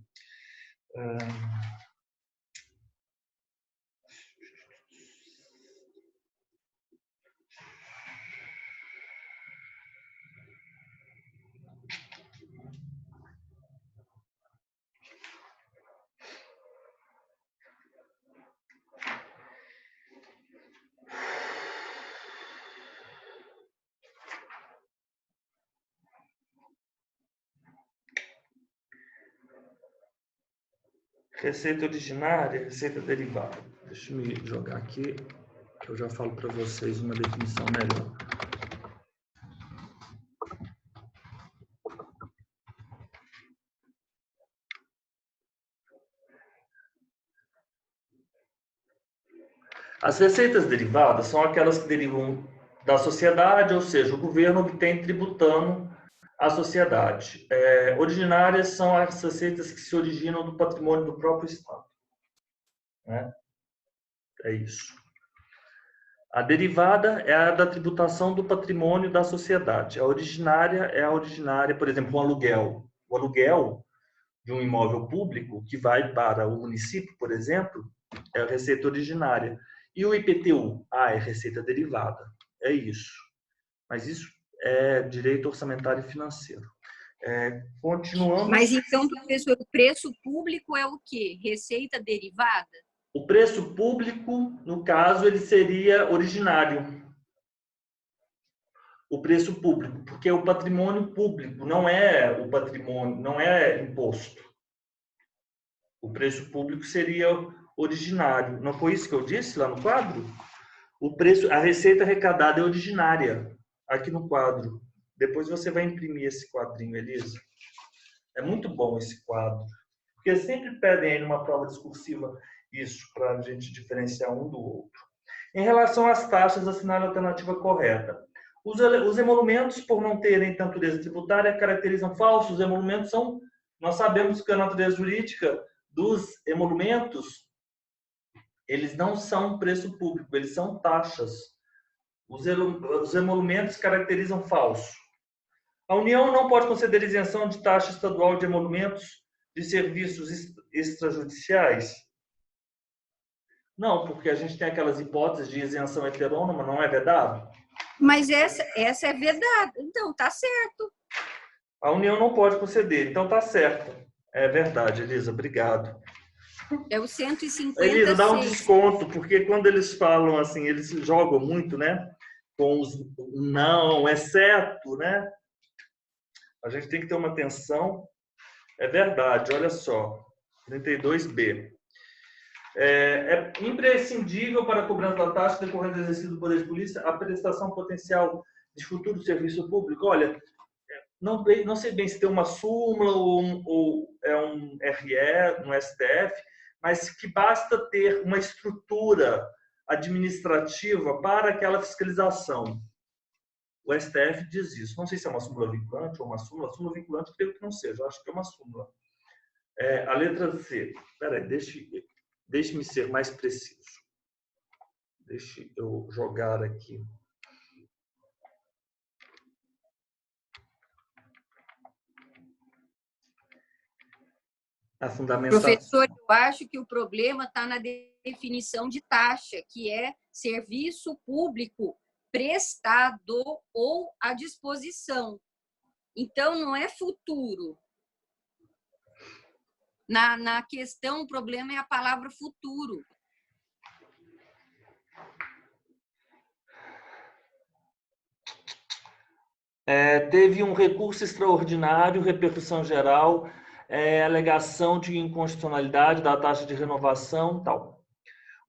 Receita originária, receita derivada. Deixa eu me jogar aqui, que eu já falo para vocês uma definição melhor. As receitas derivadas são aquelas que derivam da sociedade, ou seja, o governo obtém tributando a sociedade. Originárias são as receitas que se originam do patrimônio do próprio Estado. Né? É isso. A derivada é a da tributação do patrimônio da sociedade. A originária é a originária, por exemplo, um aluguel. O aluguel de um imóvel público que vai para o município, por exemplo, é a receita originária. E o IPTU? É receita derivada. É isso. Mas isso é direito orçamentário e financeiro. Continuamos. Mas então, professor, o preço público é o quê? Receita derivada? O preço público, no caso, ele seria originário. O preço público, porque o patrimônio público não é o patrimônio, não é imposto. O preço público seria originário. Não foi isso que eu disse lá no quadro? A receita arrecadada é originária, aqui no quadro. Depois você vai imprimir esse quadrinho, Elisa. É muito bom esse quadro. Porque sempre pedem aí numa prova discursiva isso, para a gente diferenciar um do outro. Em relação às taxas, assinale a alternativa correta. Os emolumentos, por não terem natureza tributária, caracterizam falsos. Os emolumentos são... Nós sabemos que a natureza jurídica dos emolumentos, eles não são preço público, eles são taxas. Os emolumentos caracterizam falso. A União não pode conceder isenção de taxa estadual de emolumentos de serviços extrajudiciais? Não, porque a gente tem aquelas hipóteses de isenção heterônoma, não é vedado? Mas essa é vedada. Então, tá certo. A União não pode conceder, então tá certo. É verdade, Elisa, obrigado. É o 156. Elisa, dá um desconto, porque quando eles falam assim, eles jogam muito, né? Com os não, exceto, né? A gente tem que ter uma atenção. É verdade, olha só. 32B. É imprescindível para a cobrança da taxa decorrente do exercício do poder de polícia a prestação potencial de futuro serviço público. Olha, não sei bem se tem uma súmula ou é um RE no STF, mas que basta ter uma estrutura administrativa para aquela fiscalização. O STF diz isso. Não sei se é uma súmula vinculante ou uma súmula. Súmula vinculante, creio que não seja. Eu acho que é uma súmula. A letra C. Espera aí, deixe-me ser mais preciso. Deixe eu jogar aqui. A fundamentação. Professor, eu acho que o problema está na definição de taxa, que é serviço público prestado ou à disposição. Então, não é futuro. Na questão, o problema é a palavra futuro. Teve um recurso extraordinário, repercussão geral, alegação de inconstitucionalidade da taxa de renovação, tal.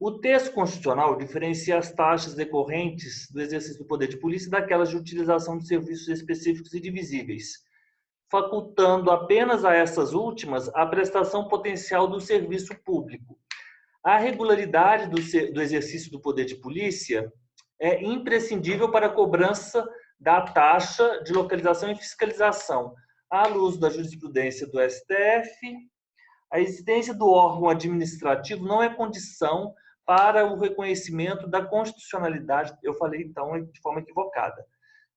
O texto constitucional diferencia as taxas decorrentes do exercício do poder de polícia daquelas de utilização de serviços específicos e divisíveis, facultando apenas a essas últimas a prestação potencial do serviço público. A regularidade do exercício do poder de polícia é imprescindível para a cobrança da taxa de localização e fiscalização, à luz da jurisprudência do STF. A existência do órgão administrativo não é condição para o reconhecimento da constitucionalidade, eu falei então de forma equivocada,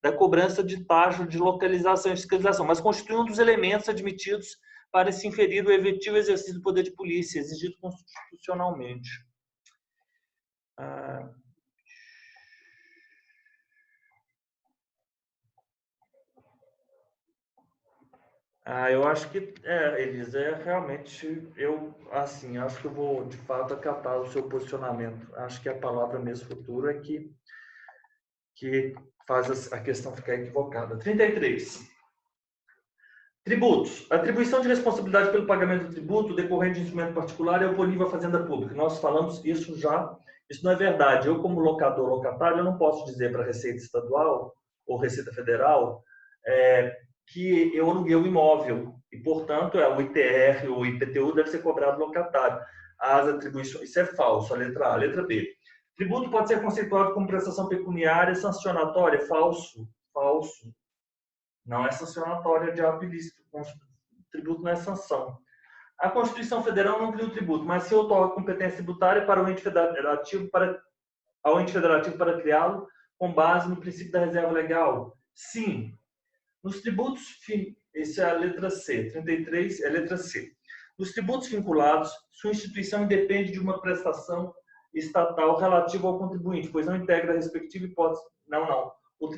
da cobrança de taxa de localização e fiscalização, mas constitui um dos elementos admitidos para se inferir o efetivo exercício do poder de polícia, exigido constitucionalmente. Eu acho que, Elisa, realmente, assim, acho que eu vou, de fato, acatar o seu posicionamento. Acho que a palavra mesmo futuro é que faz a questão ficar equivocada. 33. Tributos. Atribuição de responsabilidade pelo pagamento do tributo decorrente de instrumento particular é oponível à Fazenda Pública. Nós falamos isso já. Isso não é verdade. Eu, como locador locatário, eu não posso dizer para a Receita Estadual ou Receita Federal que eu aluguei o imóvel e, portanto, o ITR ou o IPTU deve ser cobrado do locatário. As atribuições, isso é falso, a letra A. A letra B. Tributo pode ser conceituado como prestação pecuniária sancionatória? Falso. Falso. Não é sancionatória de ato ilícito. O tributo não é sanção. A Constituição Federal não cria o tributo, mas se outorga competência tributária para o ente federativo ao ente federativo para criá-lo com base no princípio da reserva legal? Sim. Nos tributos, essa é a letra C, 33 é a letra C. Nos tributos vinculados, sua instituição independe de uma prestação estatal relativa ao contribuinte, pois não integra a respectiva hipótese. Não. O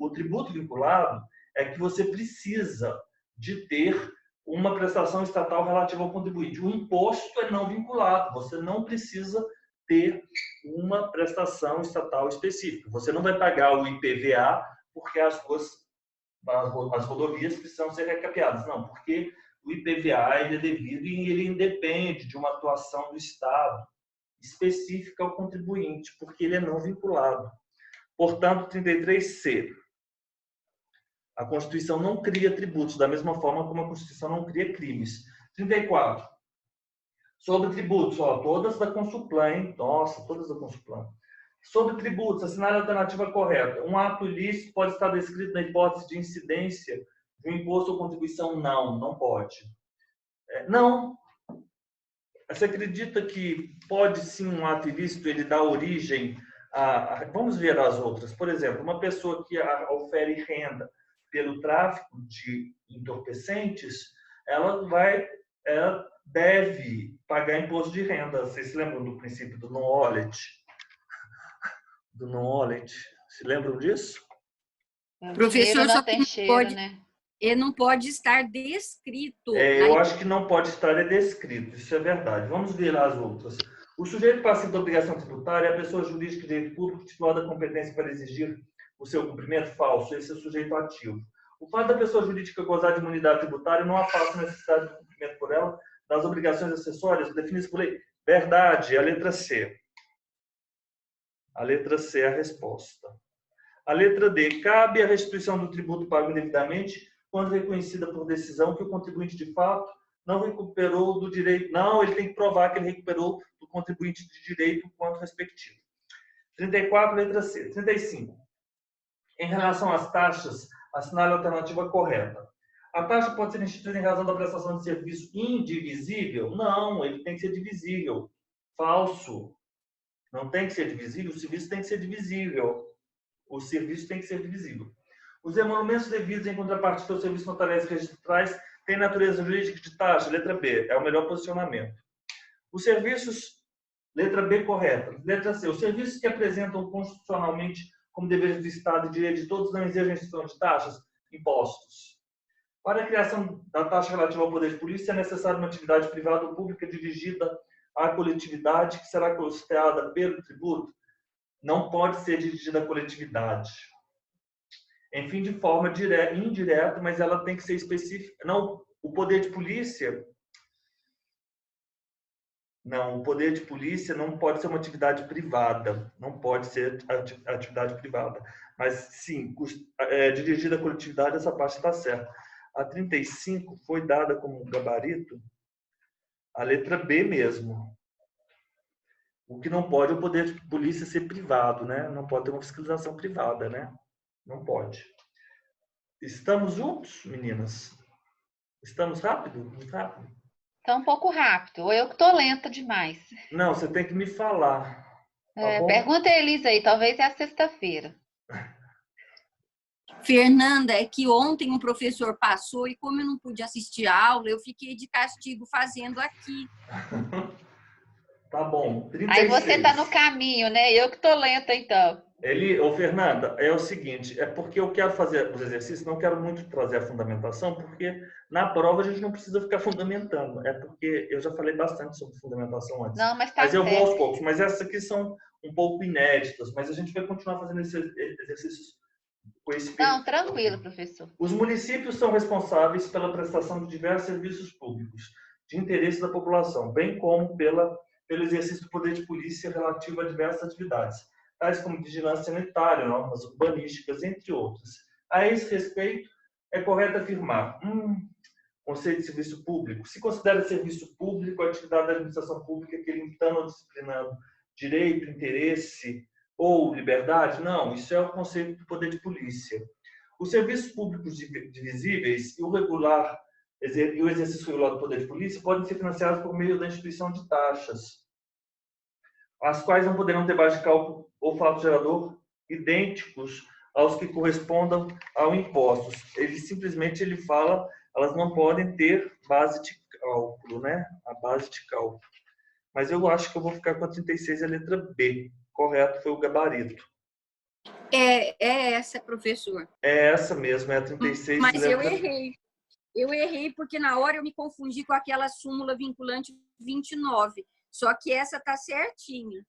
tributo vinculado é que você precisa de ter uma prestação estatal relativa ao contribuinte. O imposto é não vinculado, você não precisa ter uma prestação estatal específica. Você não vai pagar o IPVA porque as rodovias precisam ser recapeadas. Não, porque o IPVA ele é devido e ele independe de uma atuação do Estado específica ao contribuinte, porque ele é não vinculado. Portanto, 33C. A Constituição não cria tributos, da mesma forma como a Constituição não cria crimes. 34. Sobre tributos, ó, todas da Consulplan, hein? Nossa, todas da Consulplan. Sobre tributos, assinale a alternativa correta. Um ato ilícito pode estar descrito na hipótese de incidência de um imposto ou contribuição? Não, não pode. Não. Você acredita que pode sim um ato ilícito ele dar origem a... Vamos ver as outras. Por exemplo, uma pessoa que ofere renda pelo tráfico de entorpecentes, ela deve pagar imposto de renda. Vocês se lembram do princípio do non-olet? Do non-olet. Se lembram disso? Professor, só tem que cheiro, pode, né? ele não pode estar descrito. Eu acho que não pode estar descrito, isso é verdade. Vamos ver as outras. O sujeito passivo da obrigação tributária é a pessoa jurídica de direito público titular da competência para exigir o seu cumprimento? Falso. Esse é o sujeito ativo. O fato da pessoa jurídica gozar de imunidade tributária não afasta a necessidade de cumprimento por ela das obrigações acessórias definidas por lei? Verdade. A letra C. A letra C é a resposta. A letra D. Cabe a restituição do tributo pago indevidamente quando reconhecida por decisão que o contribuinte de fato não recuperou do direito. Não, ele tem que provar que ele recuperou do contribuinte de direito quanto respectivo. 34, letra C. 35. Em relação às taxas, assinale a alternativa correta. A taxa pode ser instituída em razão da prestação de serviço indivisível? Não, ele tem que ser divisível. Falso. Não tem que ser divisível, o serviço tem que ser divisível. O serviço tem que ser divisível. Os emolumentos devidos em contrapartida aos serviços notariais e registrais têm natureza jurídica de taxa? Letra B, é o melhor posicionamento. Os serviços, letra B correta. Letra C, os serviços que apresentam constitucionalmente como deveres do Estado e direito de todos não exigem a instituição de taxas? Impostos. Para a criação da taxa relativa ao poder de polícia é necessária uma atividade privada ou pública dirigida à coletividade que será custeada pelo tributo? Não pode ser dirigida à coletividade. Enfim, de forma indireta, mas ela tem que ser específica. Não, o poder de polícia... Não, o poder de polícia não pode ser uma atividade privada. Não pode ser atividade privada. Mas, sim, dirigida à coletividade, essa parte está certa. A 35 foi dada como gabarito a letra B mesmo. O que não pode é o poder de polícia ser privado, né? Não pode ter uma fiscalização privada, né? Não pode. Estamos juntos, meninas? Estamos rápido? Muito rápido? Tá um pouco rápido. Ou eu que tô lenta demais. Não, você tem que me falar. Tá bom? Pergunta a Elisa aí, talvez é a sexta-feira. Fernanda, é que ontem um professor passou e como eu não pude assistir a aula, eu fiquei de castigo fazendo aqui. Tá bom. 36. Aí você tá no caminho, né? Eu que tô lenta, então. Fernanda, é o seguinte, é porque eu quero fazer os exercícios, não quero muito trazer a fundamentação, porque na prova a gente não precisa ficar fundamentando. É porque eu já falei bastante sobre fundamentação antes. Não, mas tá Mas eu certo. vou aos poucos. Mas essas aqui são um pouco inéditas, mas a gente vai continuar fazendo esses exercícios com esse... Não, tranquilo, professor. Os municípios são responsáveis pela prestação de diversos serviços públicos de interesse da população, bem como pelo exercício do poder de polícia relativo a diversas atividades, tais como vigilância sanitária, normas urbanísticas, entre outras. A esse respeito, é correto afirmar, conceito de serviço público, se considera serviço público a atividade da administração pública que limitando ou disciplinando direito, interesse ou liberdade? Não, isso é o conceito do poder de polícia. Os serviços públicos divisíveis e o exercício regular do poder de polícia podem ser financiados por meio da instituição de taxas, as quais não poderão ter base de cálculo ou fato gerador idênticos aos que correspondam ao impostos. Ele fala, elas não podem ter base de cálculo, né? A base de cálculo. Mas eu acho que eu vou ficar com a 36 e a letra B. Correto, foi o gabarito. É essa, professor. É essa mesmo, é a 36. Mas eu errei. Eu errei porque na hora eu me confundi com aquela súmula vinculante 29. Só que essa está certinha.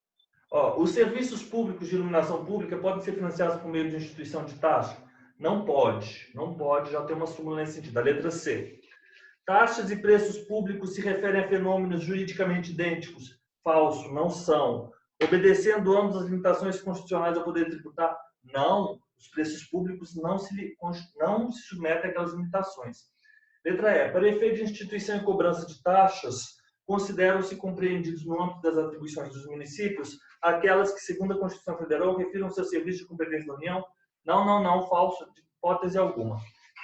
Os serviços públicos de iluminação pública podem ser financiados por meio de instituição de taxa? Não pode. Não pode, já tem uma súmula nesse sentido. A letra C. Taxas e preços públicos se referem a fenômenos juridicamente idênticos? Falso, não são. Obedecendo ambas as limitações constitucionais ao poder tributar? Não, os preços públicos não se submetem àquelas limitações. Letra E. Para efeito de instituição e cobrança de taxas, consideram-se compreendidos no âmbito das atribuições dos municípios aquelas que, segundo a Constituição Federal, refiram seu serviço de competência da União. Não, falso, de hipótese alguma.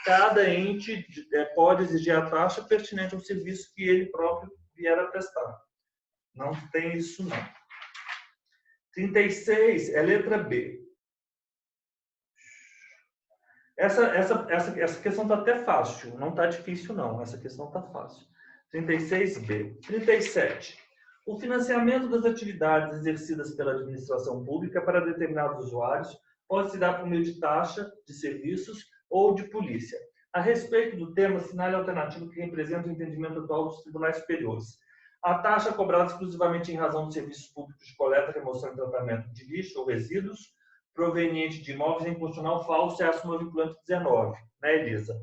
Cada ente pode exigir a taxa pertinente ao serviço que ele próprio vier a prestar. Não tem isso, não. 36 é letra B. Essa questão está até fácil, não está difícil, não. Essa questão está fácil. 36B. 37. O financiamento das atividades exercidas pela administração pública para determinados usuários pode se dar por meio de taxa de serviços ou de polícia. A respeito do tema, assinale a alternativa que representa o entendimento atual dos tribunais superiores. A taxa é cobrada exclusivamente em razão dos serviços públicos de coleta, remoção e tratamento de lixo ou resíduos proveniente de imóveis é inconstitucional, falso e a súmula vinculante 19, né, Elisa?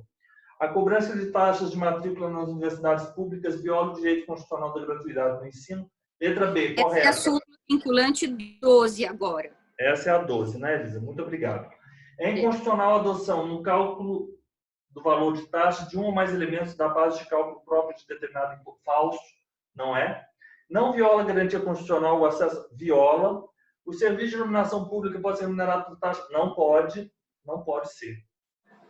A cobrança de taxas de matrícula nas universidades públicas viola o direito constitucional da gratuidade no ensino. Letra B, correta. Essa é a súmula vinculante 12 agora. Essa é a 12, né, Elisa? Muito obrigado. É inconstitucional a adoção no cálculo do valor de taxa de um ou mais elementos da base de cálculo próprio de determinado imposto. Falso, não é? Não viola a garantia constitucional o acesso. Viola. O serviço de iluminação pública pode ser remunerado por taxa? Não pode ser.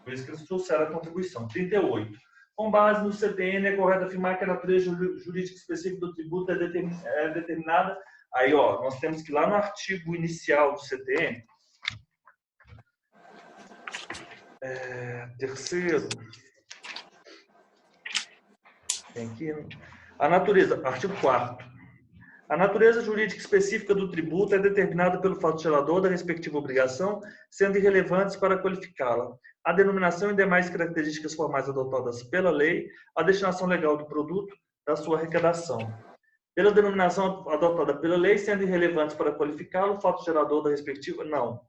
Por isso que eles trouxeram a contribuição. 38. Com base no CTN, é correto afirmar que a natureza jurídica específica do tributo é determinada. Aí, ó, nós temos que ir lá no artigo inicial do CTN. Terceiro. Tem aqui. A natureza, artigo 4º. A natureza jurídica específica do tributo é determinada pelo fato gerador da respectiva obrigação, sendo irrelevantes para qualificá-la. A denominação e demais características formais adotadas pela lei, a destinação legal do produto, da sua arrecadação. Pela denominação adotada pela lei, sendo irrelevantes para qualificá-la, o fato gerador da respectiva... Não,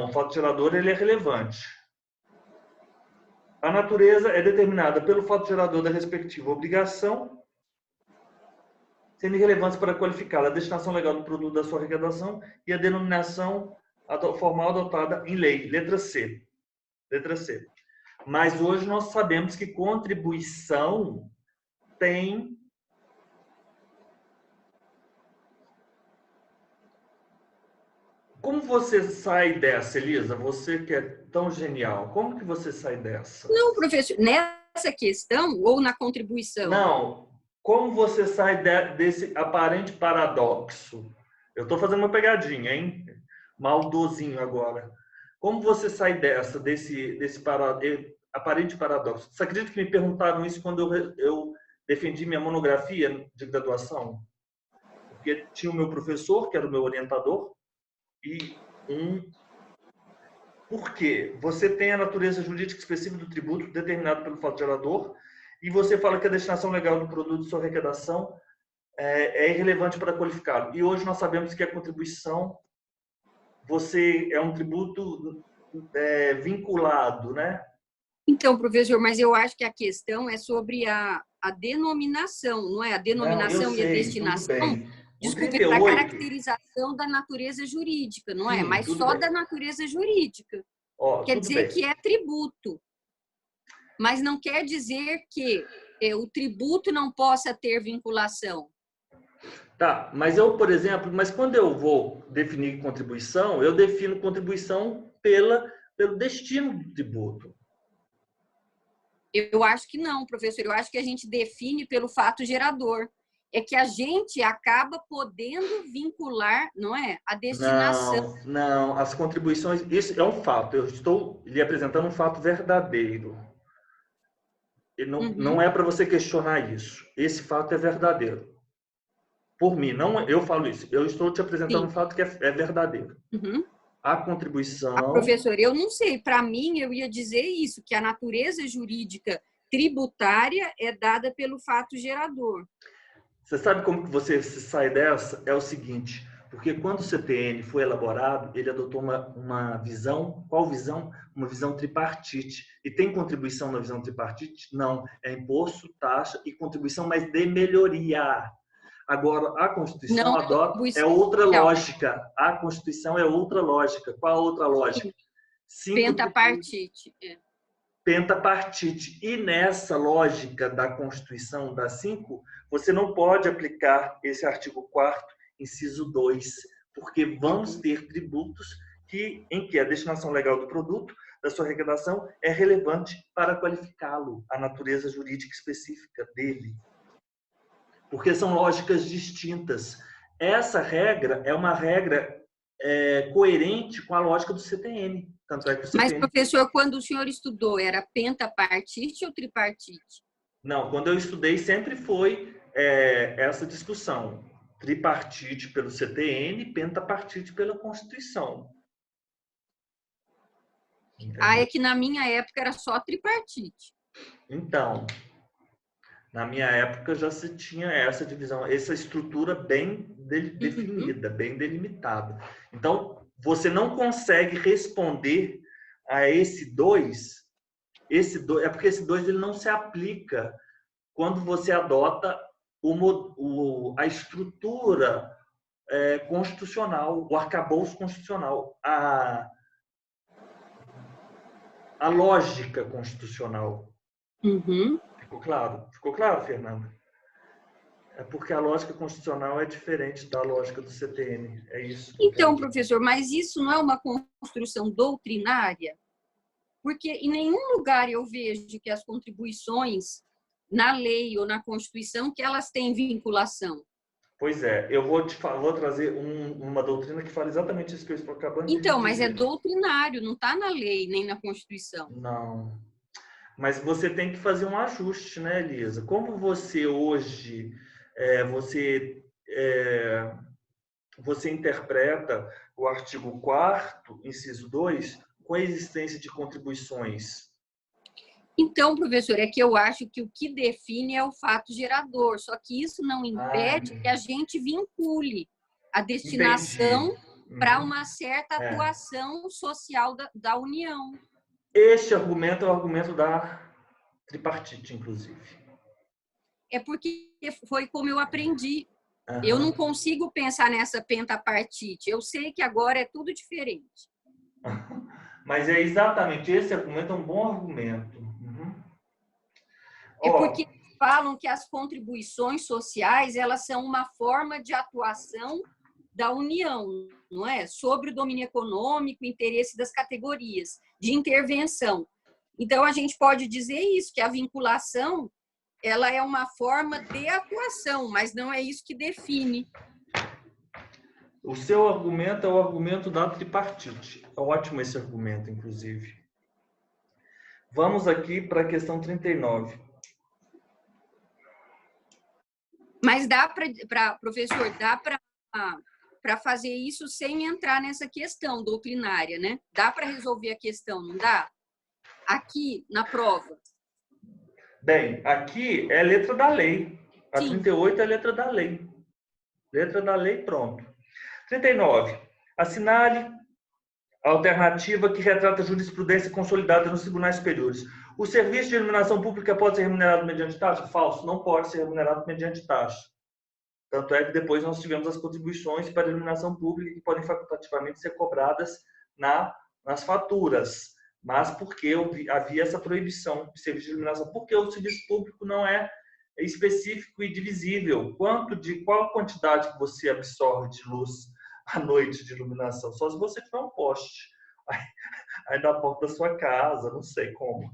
o fato gerador ele é relevante. A natureza é determinada pelo fato gerador da respectiva obrigação, sendo irrelevantes para qualificá-la, a destinação legal do produto da sua arrecadação e a denominação formal adotada em lei. Letra C. Letra C. Mas hoje nós sabemos que contribuição tem... Como você sai dessa, Elisa? Você que é tão genial, como que você sai dessa? Não, professor, nessa questão ou na contribuição? Não. Como você sai desse aparente paradoxo? Eu estou fazendo uma pegadinha, hein? Maldosinho agora. Como você sai desse aparente paradoxo? Você acredita que me perguntaram isso quando eu defendi minha monografia de graduação? Porque tinha o meu professor, que era o meu orientador, e Por quê? Você tem a natureza jurídica específica do tributo determinado pelo fato gerador, e você fala que a destinação legal do produto de sua arrecadação é irrelevante para qualificá-lo. E hoje nós sabemos que a contribuição é um tributo vinculado, né? Então, professor, mas eu acho que a questão é sobre a denominação, não é? A denominação não, e a destinação. Desculpe, para a caracterização da natureza jurídica, não é? Sim, mas só bem. Da natureza jurídica. Quer dizer bem. que é tributo. Mas não quer dizer que o tributo não possa ter vinculação. Tá, mas eu, por exemplo, quando eu vou definir contribuição, eu defino contribuição pelo destino do tributo. Eu acho que não, professor. Eu acho que a gente define pelo fato gerador. É que a gente acaba podendo vincular, não é? A destinação. Não, as contribuições, isso é um fato. Eu estou lhe apresentando um fato verdadeiro. Não é para você questionar isso. Esse fato é verdadeiro. Por mim, não eu falo isso. Eu estou te apresentando um fato que é verdadeiro. A contribuição... professor, eu não sei. Para mim, eu ia dizer isso, que a natureza jurídica tributária é dada pelo fato gerador. Você sabe como que você se sai dessa? É o seguinte, porque quando o CTN foi elaborado, ele adotou uma visão, qual visão? Uma visão tripartite. E tem contribuição na visão tripartite? Não. É imposto, taxa e contribuição, mas de melhoria. Agora, a Constituição Não, é outra lógica. A Constituição é outra lógica. Qual a outra lógica? Pentapartite. Pentapartite. E nessa lógica da Constituição da 5, você não pode aplicar esse artigo 4º, inciso 2, porque vamos ter tributos em que a destinação legal do produto, da sua arrecadação, é relevante para qualificá-lo, a natureza jurídica específica dele. Porque são lógicas distintas. Essa regra é uma regra coerente com a lógica do CTN. Tanto é que o CTN... Mas, professor, quando o senhor estudou, era pentapartite ou tripartite? Não, quando eu estudei sempre foi essa discussão. Tripartite pelo CTN, pentapartite pela Constituição. Entendeu? É que na minha época era só tripartite. Então, na minha época já se tinha essa divisão, essa estrutura bem definida, bem delimitada. Então, você não consegue responder a esse 2, é porque esse 2 ele não se aplica quando você adota a estrutura constitucional, o arcabouço constitucional, a lógica constitucional. Uhum. Ficou claro? Ficou claro, Fernanda? É porque a lógica constitucional é diferente da lógica do CTN. É isso. Então, professor, mas isso não é uma construção doutrinária? Porque em nenhum lugar eu vejo que as contribuições na lei ou na Constituição que elas têm vinculação. Pois é, eu vou trazer uma doutrina que fala exatamente isso que eu estou acabando de dizer. Então, mas é doutrinário, não está na lei nem na Constituição. Não. Mas você tem que fazer um ajuste, né, Elisa? Como você hoje, você interpreta o artigo 4º, inciso 2, com a existência de contribuições? Então, professor, é que eu acho que o que define é o fato gerador, só que isso não impede que a gente vincule a destinação para uma certa atuação social da União. Este argumento é o argumento da tripartite, inclusive. É porque foi como eu aprendi. Eu não consigo pensar nessa pentapartite. Eu sei que agora é tudo diferente. Mas é exatamente esse argumento, é um bom argumento. É porque falam que as contribuições sociais elas são uma forma de atuação da União, não é? Sobre o domínio econômico, interesse das categorias, de intervenção. Então, a gente pode dizer isso, que a vinculação ela é uma forma de atuação, mas não é isso que define. O seu argumento é o argumento da tripartite. É ótimo esse argumento, inclusive. Vamos aqui para a questão 39. Mas dá para, professor, dá para fazer isso sem entrar nessa questão doutrinária, né? Dá para resolver a questão, não dá? Aqui, na prova. Bem, aqui é letra da lei. A Sim. 38 é letra da lei. Letra da lei, pronto. 39. Assinale a alternativa que retrata a jurisprudência consolidada nos tribunais superiores. O serviço de iluminação pública pode ser remunerado mediante taxa? Falso, não pode ser remunerado mediante taxa. Tanto é que depois nós tivemos as contribuições para a iluminação pública que podem facultativamente ser cobradas nas faturas. Mas porque havia essa proibição de serviço de iluminação? Porque o serviço público não é específico e divisível. Qual quantidade que você absorve de luz à noite de iluminação? Só se você tiver um poste. Aí na porta da sua casa, não sei como.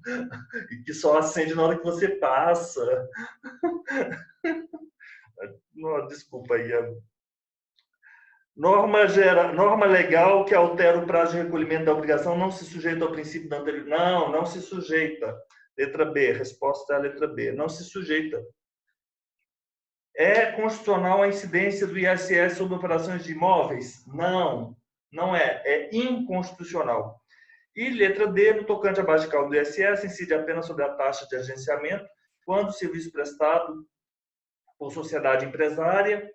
E que só acende na hora que você passa. Não, desculpa aí. Norma legal que altera o prazo de recolhimento da obrigação não se sujeita ao princípio da anterior. Não se sujeita. Letra B, resposta é a letra B. Não se sujeita. É constitucional a incidência do ISS sobre operações de imóveis? Não é. É inconstitucional. E letra D, no tocante à base de cálculo do ISS, incide apenas sobre a taxa de agenciamento quando o serviço prestado por sociedade empresária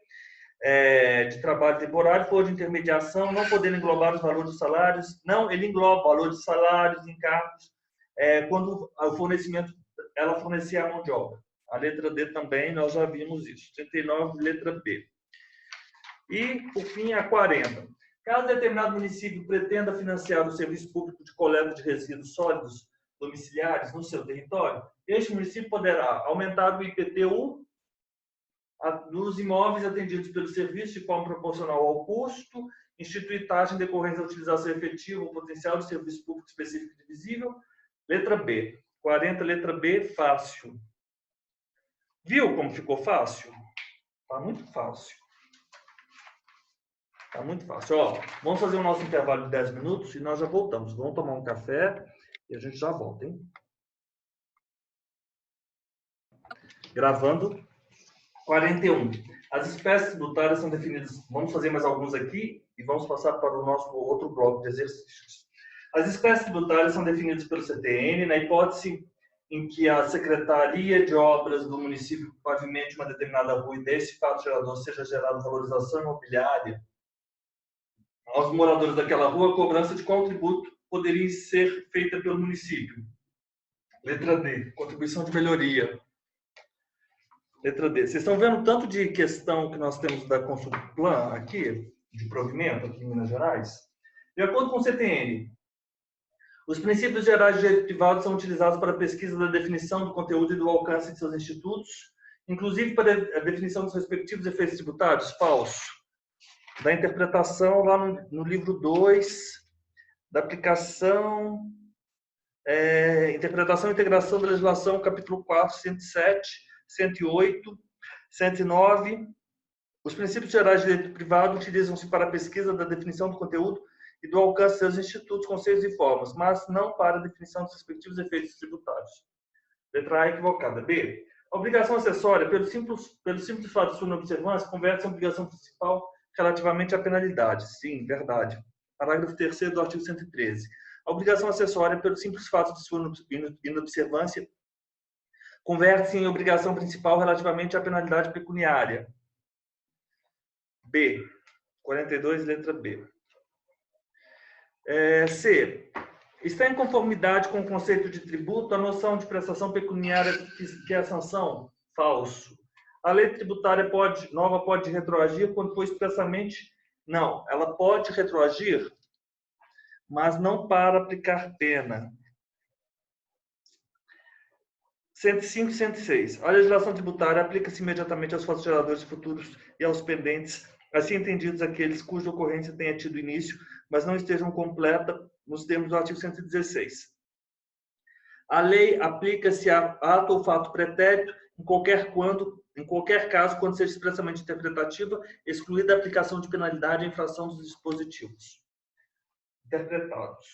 de trabalho temporário for de intermediação, não podendo englobar os valores dos salários. Não, ele engloba valores de salários, encargos, quando o fornecimento, ela fornecia a mão de obra. A letra D também, nós já vimos isso. 39, letra B. E, por fim, a 40. Caso determinado município pretenda financiar o serviço público de coleta de resíduos sólidos domiciliares no seu território, este município poderá aumentar o IPTU nos imóveis atendidos pelo serviço de forma proporcional ao custo, instituir taxa em decorrência da utilização efetiva ou potencial de serviço público específico divisível. Letra B. 40, letra B, fácil. Viu como ficou fácil? Está muito fácil. Está muito fácil. Ó, vamos fazer o nosso intervalo de 10 minutos e nós já voltamos. Vamos tomar um café e a gente já volta, hein? Gravando. 41. As espécies tributárias são definidas... Vamos fazer mais alguns aqui e vamos passar para o nosso outro bloco de exercícios. As espécies tributárias são definidas pelo CTN na hipótese em que a Secretaria de Obras do município pavimente uma determinada rua e desse fato gerador seja gerada valorização imobiliária aos moradores daquela rua, a cobrança de qual tributo poderia ser feita pelo município? Letra D, contribuição de melhoria. Letra D. Vocês estão vendo tanto de questão que nós temos da Consulplan aqui, de provimento aqui em Minas Gerais? De acordo com o CTN, os princípios gerais de direito privado são utilizados para a pesquisa da definição do conteúdo e do alcance de seus institutos, inclusive para a definição dos respectivos efeitos tributários? Falso. Da interpretação, lá no livro 2, da aplicação, interpretação e integração da legislação, capítulo 4, 107, 108, 109. Os princípios gerais de direito privado utilizam-se para a pesquisa da definição do conteúdo e do alcance dos institutos, conceitos e formas, mas não para a definição dos respectivos efeitos tributários. Letra A equivocada. B. A obrigação acessória, pelo simples fato de sua inobservância, converte-se em obrigação principal relativamente à penalidade. Sim, verdade. Parágrafo 3º do artigo 113. A obrigação acessória, pelo simples fato de sua inobservância, converte-se em obrigação principal relativamente à penalidade pecuniária. B. 42, letra B. C. Está em conformidade com o conceito de tributo a noção de prestação pecuniária que é a sanção? Falso. A lei tributária nova pode retroagir quando for expressamente... Não, ela pode retroagir, mas não para aplicar pena. 105 e 106. A legislação tributária aplica-se imediatamente aos fatos geradores futuros e aos pendentes, assim entendidos aqueles cuja ocorrência tenha tido início, mas não estejam completa nos termos do artigo 116. A lei aplica-se a ato ou fato pretérito em qualquer caso, quando seja expressamente interpretativa, excluída a aplicação de penalidade à infração dos dispositivos interpretados.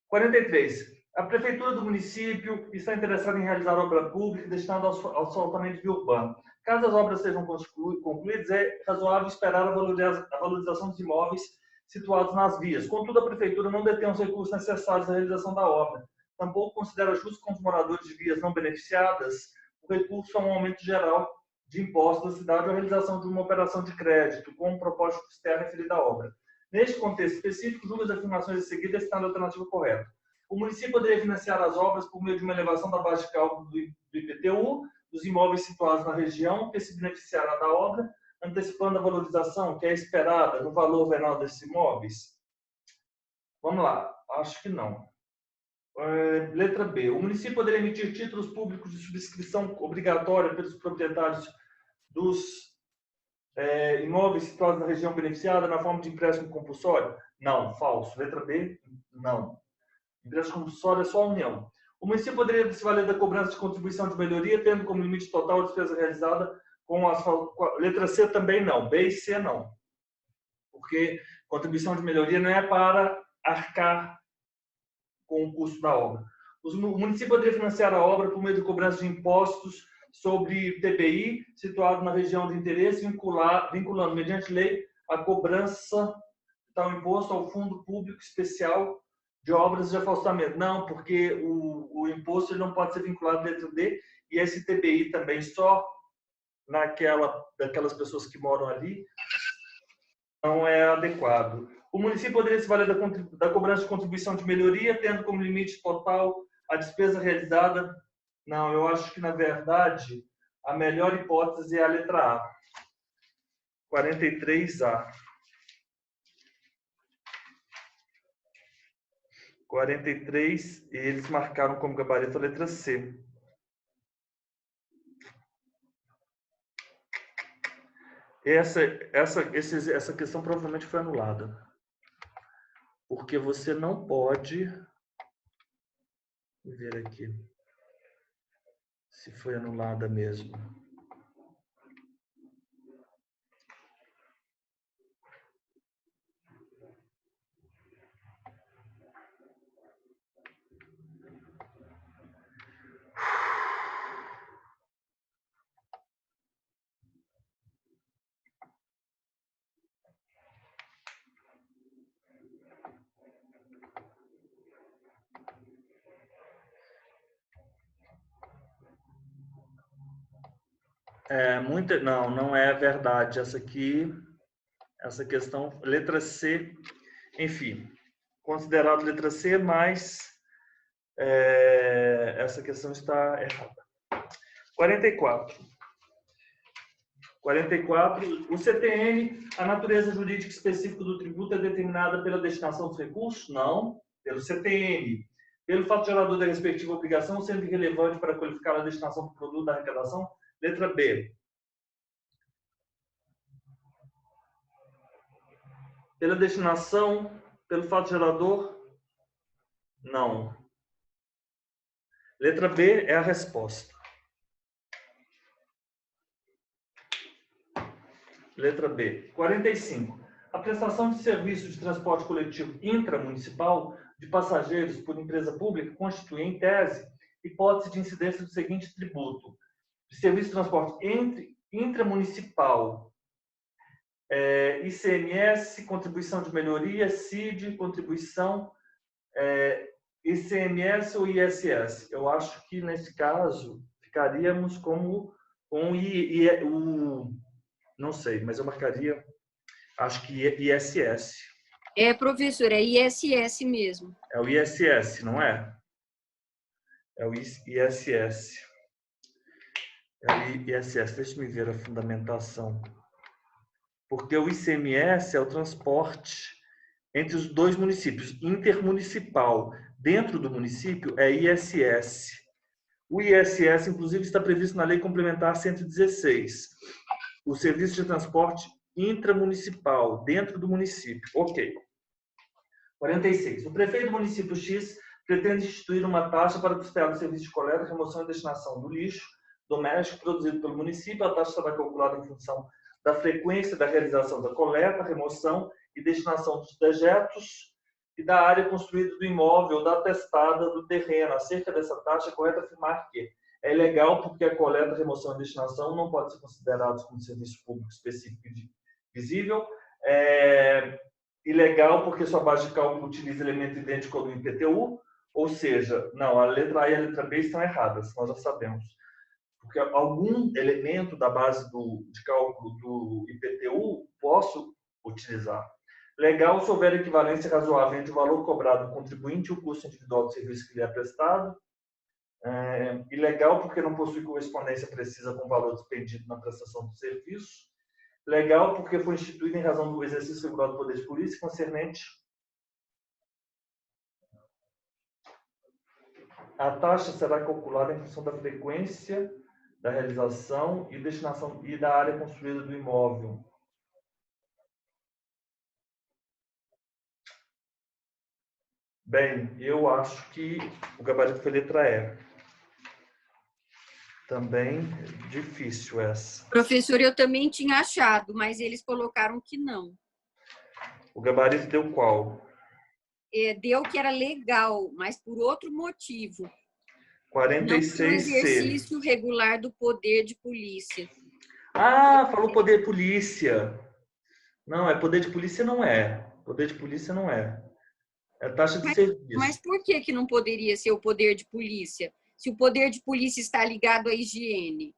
43. A prefeitura do município está interessada em realizar obra pública destinada ao asfaltamento de via urbana. Caso as obras sejam concluídas, é razoável esperar a valorização dos imóveis situados nas vias. Contudo, a prefeitura não detém os recursos necessários à realização da obra. Tampouco considera justo com os moradores de vias não beneficiadas o recurso a um aumento geral de impostos da cidade ou a realização de uma operação de crédito com o propósito de custear a referida obra. Neste contexto específico, julgo as afirmações a seguir está na alternativa correta. O município poderia financiar as obras por meio de uma elevação da base de cálculo do IPTU, dos imóveis situados na região que se beneficiará da obra, antecipando a valorização que é esperada no valor venal desses imóveis? Vamos lá, acho que não. Letra B. O município poderia emitir títulos públicos de subscrição obrigatória pelos proprietários dos imóveis situados na região beneficiada na forma de empréstimo compulsório? Não, falso. Letra B, não. Empréstimo compulsório é só a União. O município poderia se valer da cobrança de contribuição de melhoria, tendo como limite total a despesa realizada com asfalto. Letra C também não. B e C não. Porque contribuição de melhoria não é para arcar com o custo da obra. O município poderia financiar a obra por meio de cobrança de impostos sobre TPI, situado na região de interesse, vinculando, mediante lei, a cobrança de tal imposto ao Fundo Público Especial de Obras de Afastamento. Não, porque o imposto ele não pode ser vinculado à letra D, e esse TPI também só daquelas pessoas que moram ali não é adequado. O município poderia se valer da cobrança de contribuição de melhoria, tendo como limite total a despesa realizada. Não, eu acho que, na verdade, A melhor hipótese é a letra A. 43A. 43, eles marcaram como gabarito a letra C. Essa questão provavelmente foi anulada. Porque você não pode... Vou ver aqui se foi anulada mesmo. Não, não é verdade. Essa questão, letra C, enfim, considerado letra C, mas essa questão está errada. 44. 44. O CTN, a natureza jurídica específica do tributo é determinada pela destinação dos recursos? Não. Pelo CTN. Pelo fato gerador da respectiva obrigação, sendo irrelevante para qualificar a destinação do produto da arrecadação? Letra B. Pela destinação, pelo fato gerador? Não. Letra B é a resposta. Letra B. 45. A prestação de serviço de transporte coletivo intramunicipal de passageiros por empresa pública constitui, em tese, hipótese de incidência do seguinte tributo: de serviço de transporte intramunicipal, ICMS, contribuição de melhoria, CID, contribuição, ICMS ou ISS. Eu acho que, nesse caso, ficaríamos com não sei, mas eu marcaria, acho que ISS. Professor, é ISS mesmo. É o ISS, não é? É o ISS. É o ISS. Deixa eu ver a fundamentação. Porque o ICMS é o transporte entre os dois municípios, intermunicipal. Dentro do município é ISS. O ISS, inclusive, está previsto na Lei Complementar 116. O serviço de transporte intramunicipal, dentro do município. Ok. 46. O prefeito do município X pretende instituir uma taxa para custear o serviço de coleta, remoção e destinação do lixo doméstico produzido pelo município. A taxa será calculada em função da frequência da realização da coleta, remoção e destinação dos dejetos e da área construída do imóvel ou da atestada do terreno. Acerca dessa taxa, é correto afirmar que é ilegal porque a coleta, remoção e destinação não pode ser considerados como serviço público específico e visível. Ilegal porque sua base de cálculo utiliza elemento idêntico ao do IPTU, ou seja, não, a letra A e a letra B estão erradas, nós já sabemos. Porque algum elemento da base de cálculo do IPTU posso utilizar. Legal se houver equivalência razoável entre o valor cobrado do contribuinte e o custo individual do serviço que lhe é prestado. Ilegal porque não possui correspondência precisa com o valor despendido na prestação do serviço. Legal porque foi instituído em razão do exercício regular do poder de polícia concernente a taxa será calculada em função da frequência da realização e destinação e da área construída do imóvel. Bem, eu acho que o gabarito foi letra E. Também difícil essa. Professor, eu também tinha achado, mas eles colocaram que não. O gabarito deu qual? Deu que era legal, mas por outro motivo. 46C. Não exercício regular do poder de polícia. Ah, falou poder de polícia. Não, poder de polícia não é. Poder de polícia não é. É taxa de serviço. Mas por que não poderia ser o poder de polícia? Se o poder de polícia está ligado à higiene.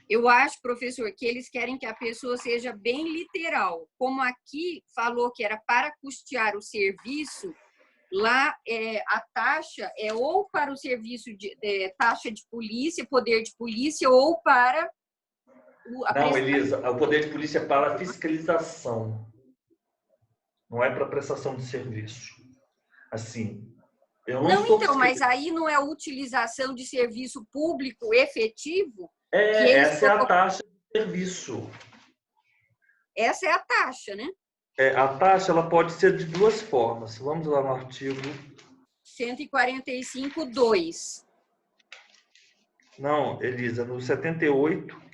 Eu acho, professor, que eles querem que a pessoa seja bem literal. Como aqui falou que era para custear o serviço, lá a taxa é ou para o serviço de taxa de polícia, poder de polícia, ou para Não, Elisa, o poder de polícia é para fiscalização, não é para prestação de serviço. Assim, eu não sou então, mas aí não é utilização de serviço público efetivo? Essa é a taxa de serviço. Essa é a taxa, né? A taxa ela pode ser de duas formas. Vamos lá no artigo 145.2. Não, Elisa, no 78.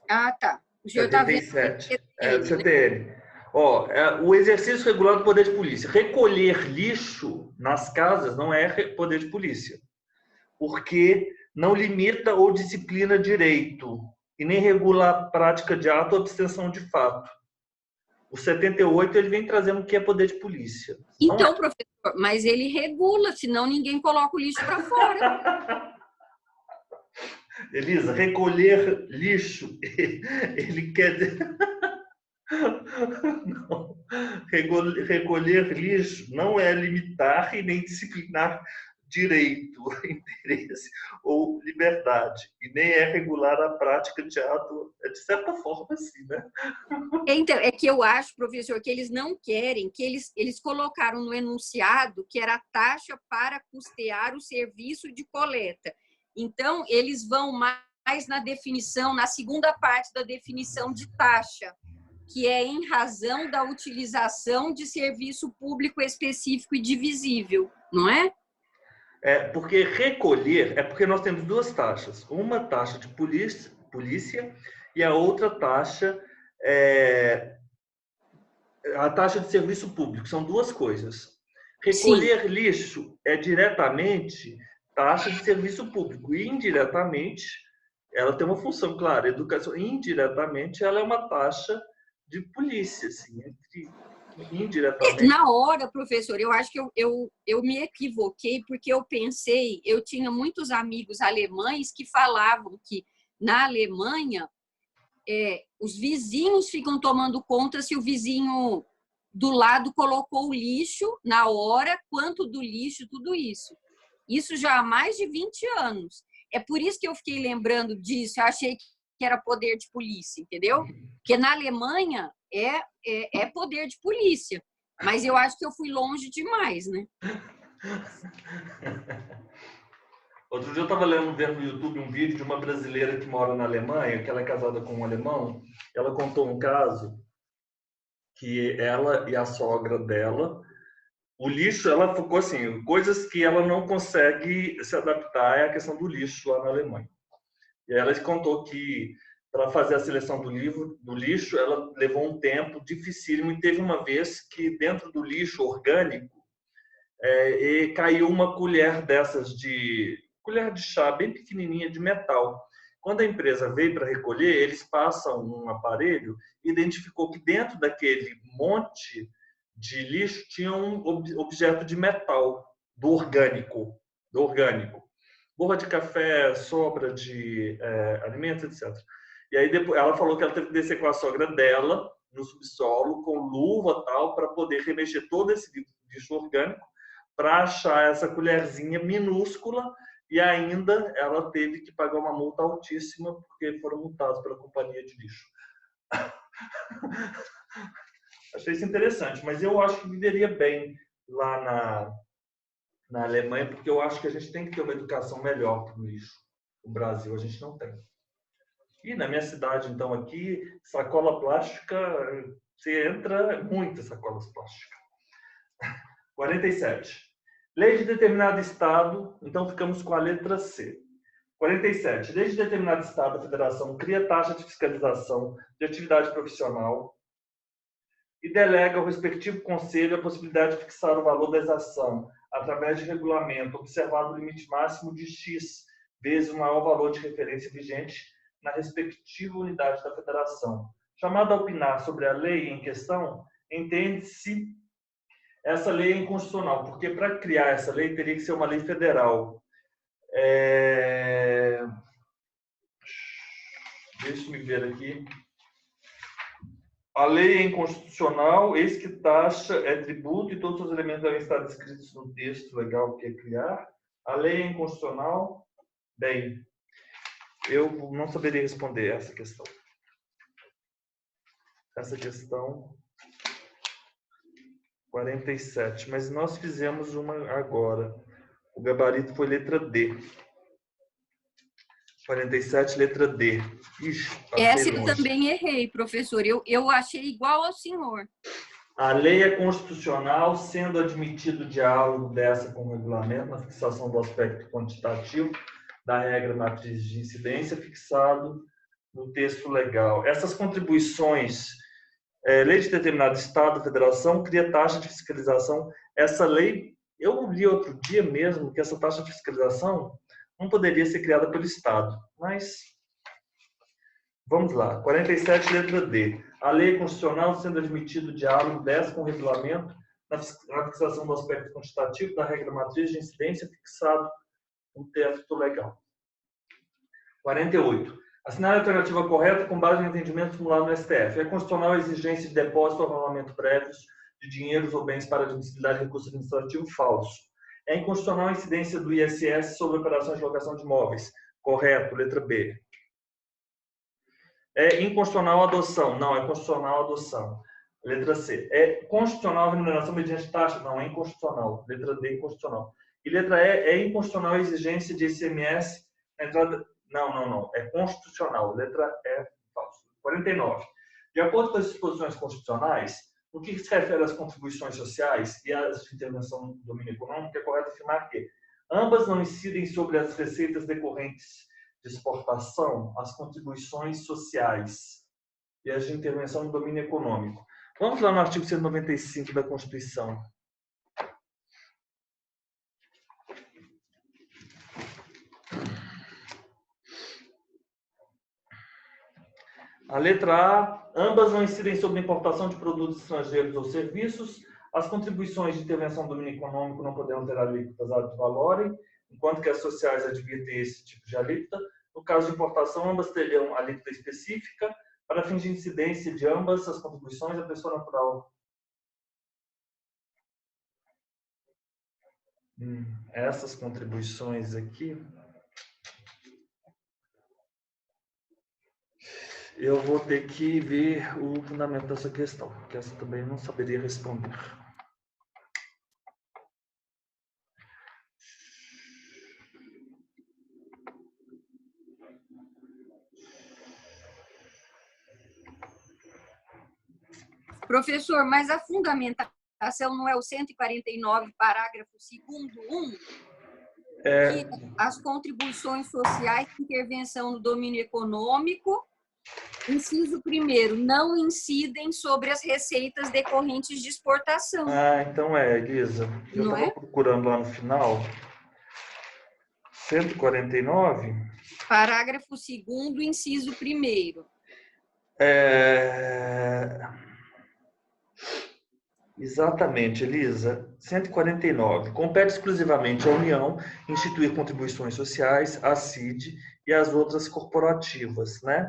Ah, tá. O senhor está vendo? 77. Do CTN. O exercício regular do poder de polícia. Recolher lixo nas casas não é poder de polícia, porque não limita ou disciplina direito e nem regula a prática de ato ou abstenção de fato. O 78 ele vem trazendo o que é poder de polícia. Então, professor, mas ele regula, senão ninguém coloca o lixo para fora. Elisa, recolher lixo, ele quer dizer... Não. Recolher lixo não é limitar e nem disciplinar direito, interesse ou liberdade, e nem é regular a prática de ato, de certa forma, assim, né? Então, é que eu acho, professor, que eles não querem, que eles colocaram no enunciado que era a taxa para custear o serviço de coleta. Então, eles vão mais na definição, na segunda parte da definição de taxa, que é em razão da utilização de serviço público específico e divisível, não é? Porque recolher, porque nós temos duas taxas. Uma taxa de polícia e a outra taxa a taxa de serviço público. São duas coisas. Recolher lixo é diretamente taxa de serviço público e indiretamente ela tem uma função, claro, educação. Indiretamente ela é uma taxa de polícia, assim, indiretamente. Na hora, professor, eu acho que eu me equivoquei, porque eu pensei, eu tinha muitos amigos alemães que falavam que na Alemanha os vizinhos ficam tomando conta se o vizinho do lado colocou o lixo na hora, quanto do lixo, tudo isso. Isso já há mais de 20 anos. É por isso que eu fiquei lembrando disso, eu achei que era poder de polícia, entendeu? Porque na Alemanha é poder de polícia, mas eu acho que eu fui longe demais, né? Outro dia eu estava vendo no YouTube um vídeo de uma brasileira que mora na Alemanha, que ela é casada com um alemão. Ela contou um caso que ela e a sogra dela, o lixo, ela focou assim, coisas que ela não consegue se adaptar é a questão do lixo lá na Alemanha. E ela contou que para fazer a seleção do lixo, ela levou um tempo dificílimo e teve uma vez que dentro do lixo orgânico e caiu uma colher dessas colher de chá bem pequenininha de metal. Quando a empresa veio para recolher, eles passam um aparelho e identificou que dentro daquele monte de lixo tinha um objeto de metal do orgânico. Borra de café, sobra de alimentos, etc. E aí depois ela falou que ela teve que descer com a sogra dela no subsolo, com luva tal, para poder remexer todo esse lixo orgânico, para achar essa colherzinha minúscula, e ainda ela teve que pagar uma multa altíssima, porque foram multados pela companhia de lixo. Achei isso interessante, mas eu acho que viveria bem lá na Alemanha, porque eu acho que a gente tem que ter uma educação melhor para o lixo. No Brasil, a gente não tem. E na minha cidade, então, aqui, sacola plástica, você entra muitas sacolas plásticas. 47. Lei de determinado Estado, então ficamos com a letra C. 47. Lei de determinado Estado, a Federação cria taxa de fiscalização de atividade profissional e delega ao respectivo conselho a possibilidade de fixar o valor da exação através de regulamento, observado o limite máximo de X vezes o maior valor de referência vigente na respectiva unidade da federação. Chamado a opinar sobre a lei em questão, entende-se essa lei é inconstitucional, porque para criar essa lei teria que ser uma lei federal. Deixa eu ver aqui. A lei é inconstitucional, eis que taxa é tributo e todos os elementos devem estar descritos no texto legal que é criar. A lei é inconstitucional. Bem, eu não saberia responder essa questão. Essa questão 47, mas nós fizemos uma agora. O gabarito foi letra D. 47, letra D. Ixi, Essa eu longe. também errei, professor. Eu achei igual ao senhor. A lei é constitucional, sendo admitido o diálogo dessa com o regulamento na fixação do aspecto quantitativo da regra matriz de incidência fixado no texto legal. Essas contribuições, lei de determinado estado, federação, cria taxa de fiscalização. Essa lei, eu li outro dia mesmo que essa taxa de fiscalização não poderia ser criada pelo Estado, mas vamos lá. 47, letra D. A lei constitucional sendo admitido o diálogo dessa com o regulamento na fixação do aspecto quantitativo da regra matriz de incidência fixado no texto legal. 48. Assinar a alternativa correta com base no entendimento formulado no STF. É constitucional a exigência de depósito ou arrolamento prévios de dinheiros ou bens para admissibilidade de recurso administrativo falso. É inconstitucional a incidência do ISS sobre operações de locação de imóveis. Correto, letra B. É inconstitucional a adoção. Não, é constitucional a adoção. Letra C. É constitucional a remuneração mediante taxa? Não, é inconstitucional. Letra D, inconstitucional. E letra E, é inconstitucional a exigência de ICMS na entrada... Não. É constitucional. Letra E, falso. 49. De acordo com as disposições constitucionais, no que se refere às contribuições sociais e às de intervenção do domínio econômico, é correto afirmar que ambas não incidem sobre as receitas decorrentes de exportação, as contribuições sociais e as de intervenção no domínio econômico. Vamos lá no artigo 195 da Constituição. A letra A, ambas não incidem sobre a importação de produtos estrangeiros ou serviços. As contribuições de intervenção do domínio econômico não poderão ter alíquotas ad valorem, enquanto que as sociais devem ter esse tipo de alíquota. No caso de importação, ambas terão alíquota específica. Para fins de incidência de ambas as contribuições, a pessoa natural. Essas contribuições aqui... Eu vou ter que ver o fundamento dessa questão, porque essa também eu não saberia responder. Professor, mas a fundamentação não é o 149, parágrafo 2º, 1? Que as contribuições sociais de intervenção no domínio econômico, inciso 1º, não incidem sobre as receitas decorrentes de exportação. Ah, então Elisa. Eu estava procurando lá no final. 149. Parágrafo 2º, inciso 1º. Exatamente, Elisa. 149. Compete exclusivamente à União instituir contribuições sociais, à CID e às outras corporativas, né?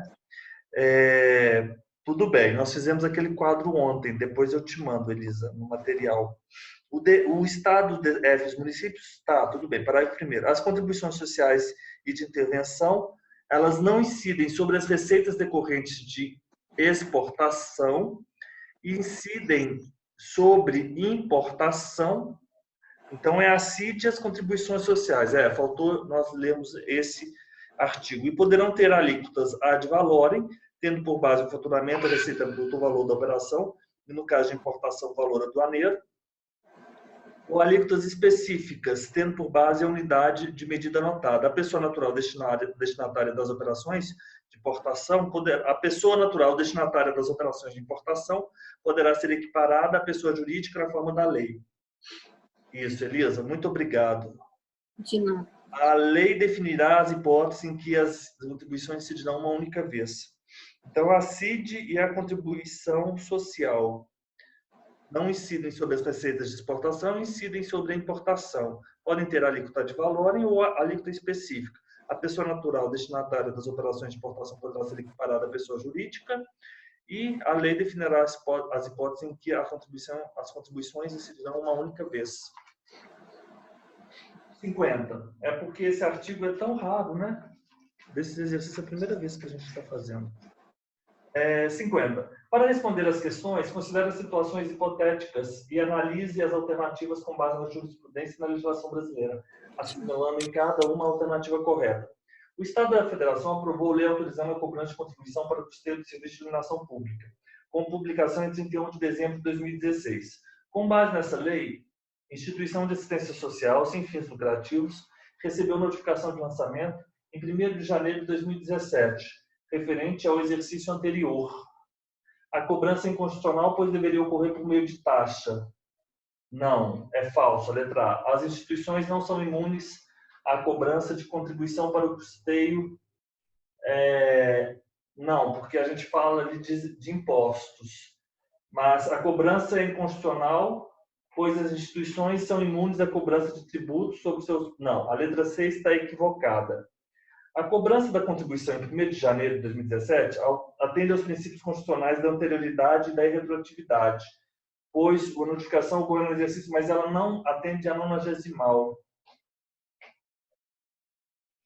Tudo bem, nós fizemos aquele quadro ontem, depois eu te mando, Elisa, no material. O Estado, os municípios, tá, tudo bem, parágrafo 1º. As contribuições sociais e de intervenção, elas não incidem sobre as receitas decorrentes de exportação, incidem sobre importação. Então, é a CID e as contribuições sociais. Faltou, nós lemos esse artigo. E poderão ter alíquotas ad valorem, tendo por base o faturamento, a receita bruta, o valor da operação, e no caso de importação, o valor aduaneiro, ou alíquotas específicas, tendo por base a unidade de medida anotada. A pessoa natural destinatária das operações de importação, a pessoa natural destinatária das operações de importação poderá ser equiparada à pessoa jurídica na forma da lei. Isso, Elisa, muito obrigado. De nada. A lei definirá as hipóteses em que as contribuições se dirão uma única vez. Então, a CID e a contribuição social não incidem sobre as receitas de exportação, incidem sobre a importação. Podem ter alíquota de valorem ou alíquota específica. A pessoa natural destinatária das operações de importação poderá ser equiparada à pessoa jurídica E a lei definirá as hipóteses em que as contribuições incidirão uma única vez. 50. É porque esse artigo é tão raro, né? Desse exercício é a primeira vez que a gente está fazendo. 50. Para responder às questões, considere as situações hipotéticas e analise as alternativas com base na jurisprudência e na legislação brasileira, assinalando em cada uma a alternativa correta. O Estado da Federação aprovou lei autorizando a cobrança de contribuição para o custeio do serviço de iluminação pública, com publicação em 31 de dezembro de 2016. Com base nessa lei, instituição de assistência social sem fins lucrativos recebeu notificação de lançamento em 1º de janeiro de 2017, referente ao exercício anterior. A cobrança é inconstitucional, pois deveria ocorrer por meio de taxa. Não, é falso. A letra A. As instituições não são imunes à cobrança de contribuição para o custeio. Não, porque a gente fala ali de impostos. Mas a cobrança é inconstitucional, pois as instituições são imunes à cobrança de tributos sobre seus... Não, a letra C está equivocada. A cobrança da contribuição em 1º de janeiro de 2017 atende aos princípios constitucionais da anterioridade e da irretroatividade, pois a notificação ocorreu no exercício, mas ela não atende à 90º.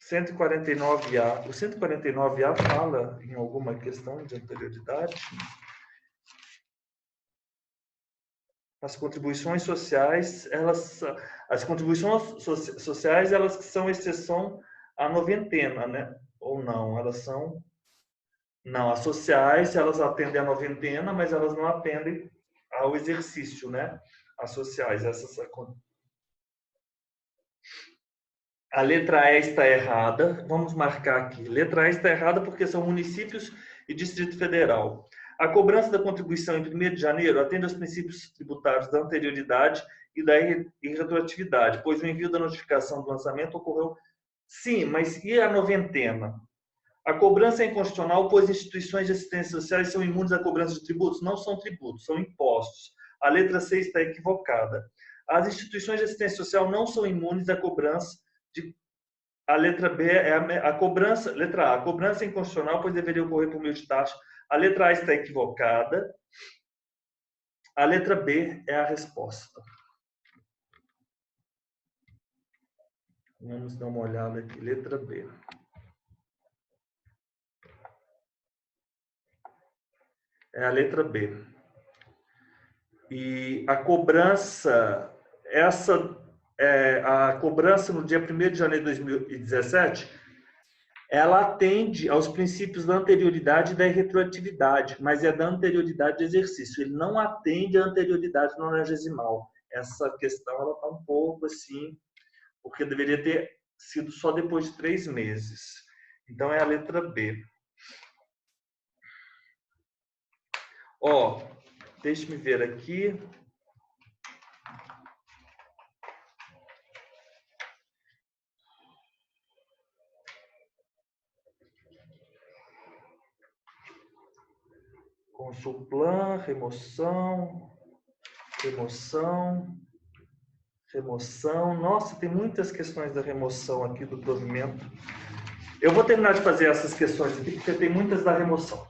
149A. O 149A fala em alguma questão de anterioridade? As contribuições sociais, as contribuições sociais, elas são exceção à 90ª, né? Ou não, elas são... Não, as sociais, elas atendem à 90ª, mas elas não atendem ao exercício, né? As sociais, A letra E está errada. Vamos marcar aqui. Letra E está errada porque são municípios e Distrito Federal. A cobrança da contribuição em 1º de janeiro atende aos princípios tributários da anterioridade e da irretroatividade, pois o envio da notificação do lançamento ocorreu... Sim, mas e a 90ª? A cobrança é inconstitucional, pois instituições de assistência sociais são imunes à cobrança de tributos. Não são tributos, são impostos. A letra C está equivocada. As instituições de assistência social não são imunes à cobrança de... A letra B é a cobrança... Letra A. A cobrança é inconstitucional, pois deveria ocorrer por meio de taxa. A letra A está equivocada. A letra B é a resposta. Vamos dar uma olhada aqui. Letra B. É a letra B. E a cobrança, a cobrança no dia 1º de janeiro de 2017, ela atende aos princípios da anterioridade e da retroatividade, mas é da anterioridade de exercício. Ele não atende à anterioridade 90º. Essa questão ela está um pouco assim, porque deveria ter sido só depois de 3 meses. Então é a letra B. Ó, deixe-me ver aqui. Consulplan, remoção. Nossa, tem muitas questões da remoção aqui do provimento. Eu vou terminar de fazer essas questões aqui, porque tem muitas da remoção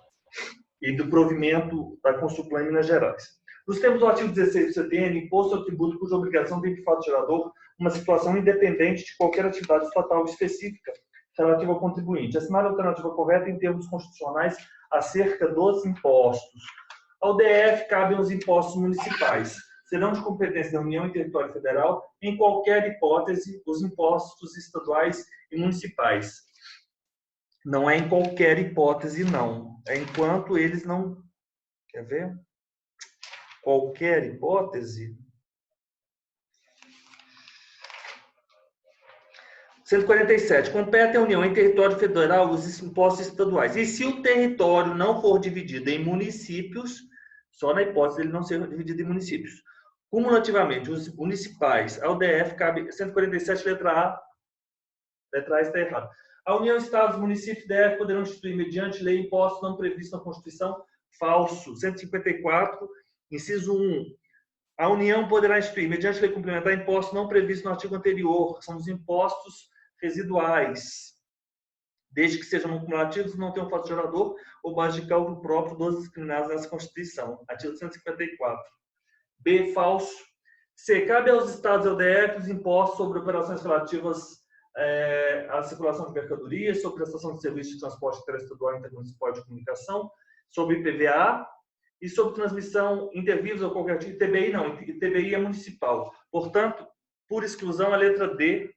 e do provimento da Consulplan em Minas Gerais. Nos termos do artigo 16 do CTN, imposto ao tributo cuja obrigação tem de fato gerador uma situação independente de qualquer atividade estatal específica relativa ao contribuinte. Assinale a alternativa correta em termos constitucionais acerca dos impostos. Ao DF cabem os impostos municipais. Serão de competência da União e território federal, em qualquer hipótese, os impostos estaduais e municipais. Não é em qualquer hipótese, não. É enquanto eles não... Quer ver? Qualquer hipótese... 147. Compete à União em território federal os impostos estaduais. E se o território não for dividido em municípios, só na hipótese de ele não ser dividido em municípios. Cumulativamente, os municipais, ao DF cabe 147, letra A. Letra A está errada. A União, Estados, municípios e DF poderão instituir, mediante lei, impostos não previstos na Constituição. Falso. 154, inciso 1. A União poderá instituir, mediante lei complementar, impostos não previstos no artigo anterior. São os impostos residuais. desde que sejam não cumulativos e não tenham fato gerador ou base de cálculo próprio dos discriminados nessa Constituição. Artigo 154. B, falso. C, cabe aos Estados e ao DF os impostos sobre operações relativas à circulação de mercadorias, sobre prestação de serviços de transporte interestadual e intermunicipal de comunicação, sobre IPVA e sobre transmissão intervírus ou qualquer tipo. TBI não, TBI é municipal. Portanto, por exclusão, a letra D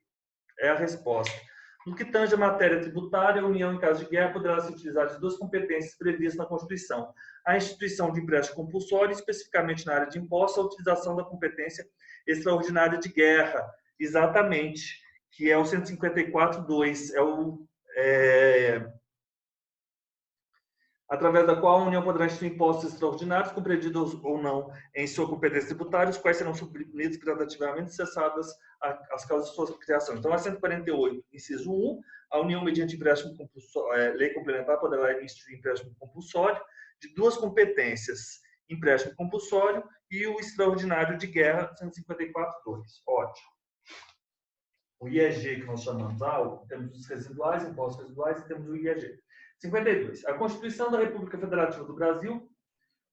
é a resposta. No que tange a matéria tributária, a União, em caso de guerra, poderá se utilizar de duas competências previstas na Constituição. A instituição de empréstimo compulsório, especificamente na área de impostos, a utilização da competência extraordinária de guerra, exatamente, que é o 154.2, através da qual a União poderá instituir impostos extraordinários, compreendidos ou não em sua competência tributária, os quais serão suprimidos gradativamente, cessadas as causas de sua criação. Então, a 148, inciso 1, a União, mediante empréstimo compulsório, lei complementar, poderá instituir empréstimo compulsório de duas competências, empréstimo compulsório e o extraordinário de guerra, 154.2. Ótimo. O IEG, que nós chamamos, temos os residuais, impostos residuais, e temos o IEG. 52. A Constituição da República Federativa do Brasil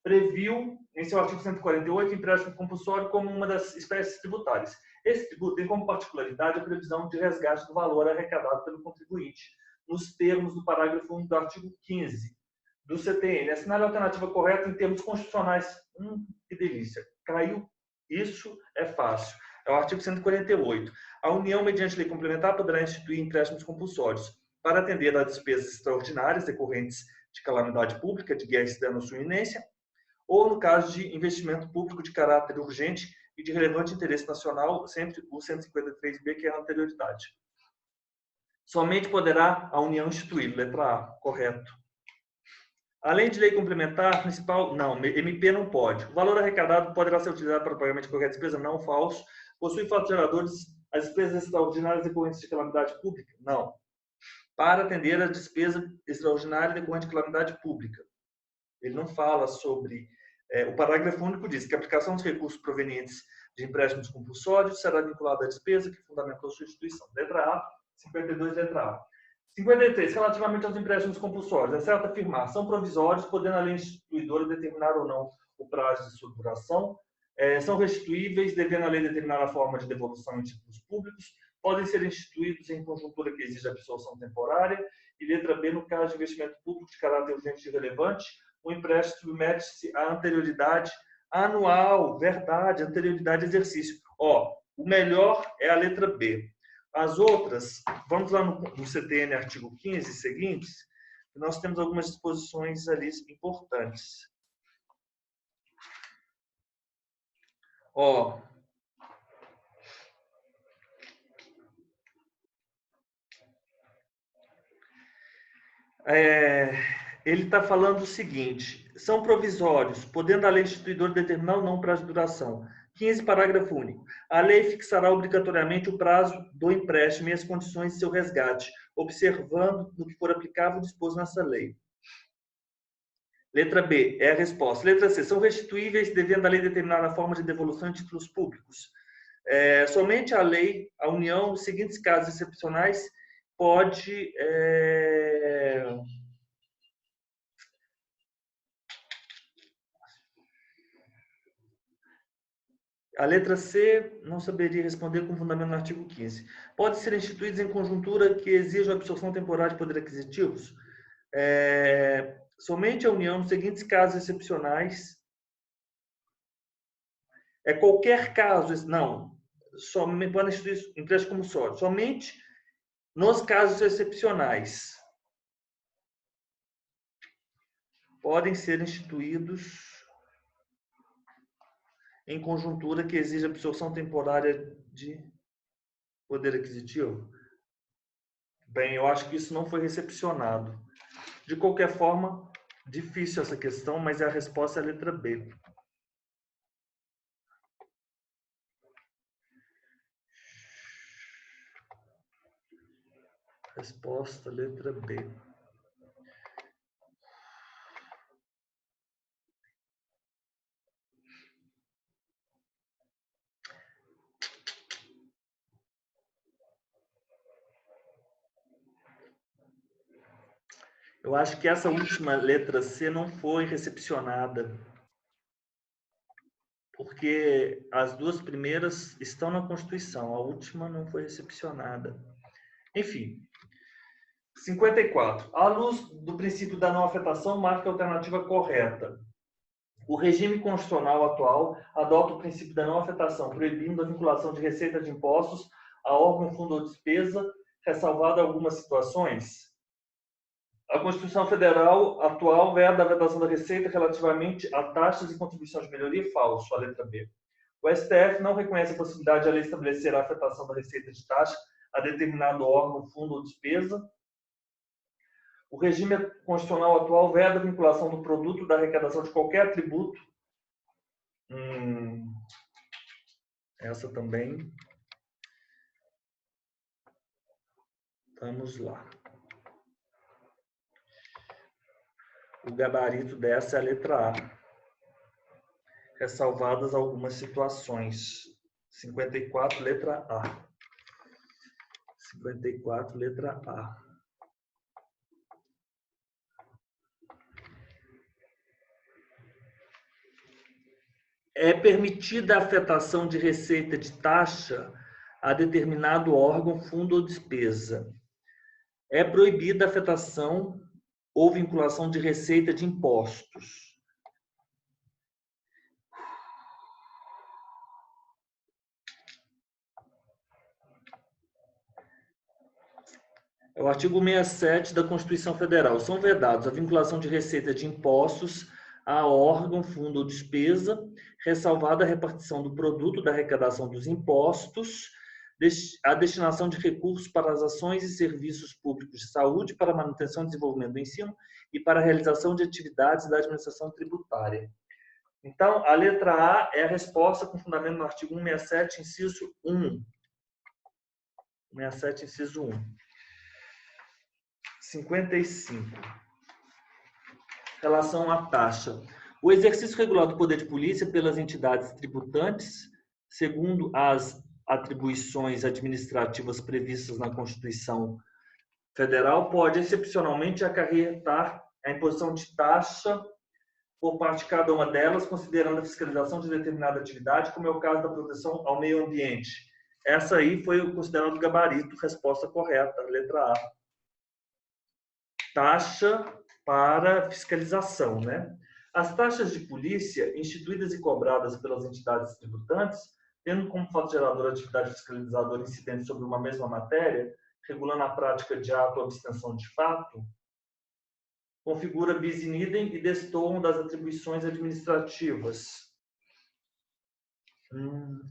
previu, em seu artigo 148, empréstimo compulsório como uma das espécies tributárias. Esse tributo tem como particularidade a previsão de resgate do valor arrecadado pelo contribuinte, nos termos do parágrafo 1 do artigo 15 do CTN. Assinar a alternativa correta em termos constitucionais. Que delícia. Caiu. Isso é fácil. É o artigo 148. A União, mediante lei complementar, poderá instituir empréstimos compulsórios para atender às despesas extraordinárias decorrentes de calamidade pública, de guerra externa ou sua iminência, ou no caso de investimento público de caráter urgente e de relevante interesse nacional, sempre o 153B, que é a anterioridade. Somente poderá a União instituir, letra A, correto. Além de lei complementar, principal, não, MP não pode. O valor arrecadado poderá ser utilizado para o pagamento de qualquer despesa, não, falso. Possui fatos geradores as despesas extraordinárias decorrentes de calamidade pública? Não. Para atender a despesa extraordinária decorrente de calamidade pública. Ele não fala sobre... o parágrafo único diz que a aplicação dos recursos provenientes de empréstimos compulsórios será vinculada à despesa que fundamentou sua instituição. Letra A, 52, letra A. 53. Relativamente aos empréstimos compulsórios, é certo afirmar, são provisórios, podendo a lei instituidora determinar ou não o prazo de sua duração, são restituíveis, devendo a lei determinar a forma de devolução em títulos públicos, podem ser instituídos em conjuntura que exige absorção temporária, e letra B, no caso de investimento público de caráter urgente e relevante, o empréstimo submete-se à anterioridade anual, verdade, anterioridade de exercício. O melhor é a letra B. As outras, vamos lá no CTN artigo 15 e seguintes, nós temos algumas disposições ali importantes. Ele está falando o seguinte, são provisórios, podendo a lei instituidora determinar ou não o prazo de duração. 15, parágrafo único. A lei fixará obrigatoriamente o prazo do empréstimo e as condições de seu resgate, observando no que for aplicável o disposto nessa lei. Letra B, é a resposta. Letra C, são restituíveis, devendo a lei determinar a forma de devolução de títulos públicos. Somente a lei, a União, nos seguintes casos excepcionais, pode... A letra C, não saberia responder com fundamento no artigo 15. Pode ser instituídos em conjuntura que exijam absorção temporária de poder aquisitivos? Somente a União, nos seguintes casos excepcionais, qualquer caso, não, somente pode instituir empréstimo compulsório, somente nos casos excepcionais podem ser instituídos em conjuntura que exige absorção temporária de poder aquisitivo? Bem, eu acho que isso não foi recepcionado. De qualquer forma, difícil essa questão, mas a resposta é a letra B. Resposta, letra B. Eu acho que essa última letra C não foi recepcionada, porque as duas primeiras estão na Constituição, a última não foi recepcionada. Enfim, 54. À luz do princípio da não afetação, marque a alternativa correta. O regime constitucional atual adota o princípio da não afetação, proibindo a vinculação de receita de impostos a órgão, fundo ou despesa, ressalvado algumas situações. A Constituição Federal atual veda a vedação da receita relativamente a taxas e contribuição de melhoria, falso, a letra B. O STF não reconhece a possibilidade de a lei estabelecer a afetação da receita de taxa a determinado órgão, fundo ou despesa. O regime constitucional atual veda a vinculação do produto da arrecadação de qualquer tributo. Essa também. Vamos lá. O gabarito dessa é a letra A. Ressalvadas algumas situações. 54, letra A. 54, letra A. É permitida a afetação de receita de taxa a determinado órgão, fundo ou despesa. É proibida a afetação ou vinculação de receita de impostos. É o artigo 67 da Constituição Federal. São vedados a vinculação de receita de impostos a órgão, fundo ou despesa, ressalvada a repartição do produto da arrecadação dos impostos, a destinação de recursos para as ações e serviços públicos de saúde, para a manutenção e desenvolvimento do ensino e para a realização de atividades da administração tributária. Então, a letra A é a resposta com fundamento no artigo 167, inciso 1. 167, inciso 1. 55. Relação à taxa. O exercício regular do poder de polícia pelas entidades tributantes, segundo as atribuições administrativas previstas na Constituição Federal, pode excepcionalmente acarretar a imposição de taxa por parte de cada uma delas, considerando a fiscalização de determinada atividade, como é o caso da proteção ao meio ambiente. Essa aí foi considerado o gabarito, resposta correta, letra A. Taxa para fiscalização, né? As taxas de polícia, instituídas e cobradas pelas entidades tributantes, tendo como fato gerador a atividade fiscalizadora incidente sobre uma mesma matéria, regulando a prática de ato ou abstenção de fato, configura bis in idem e destoam das atribuições administrativas.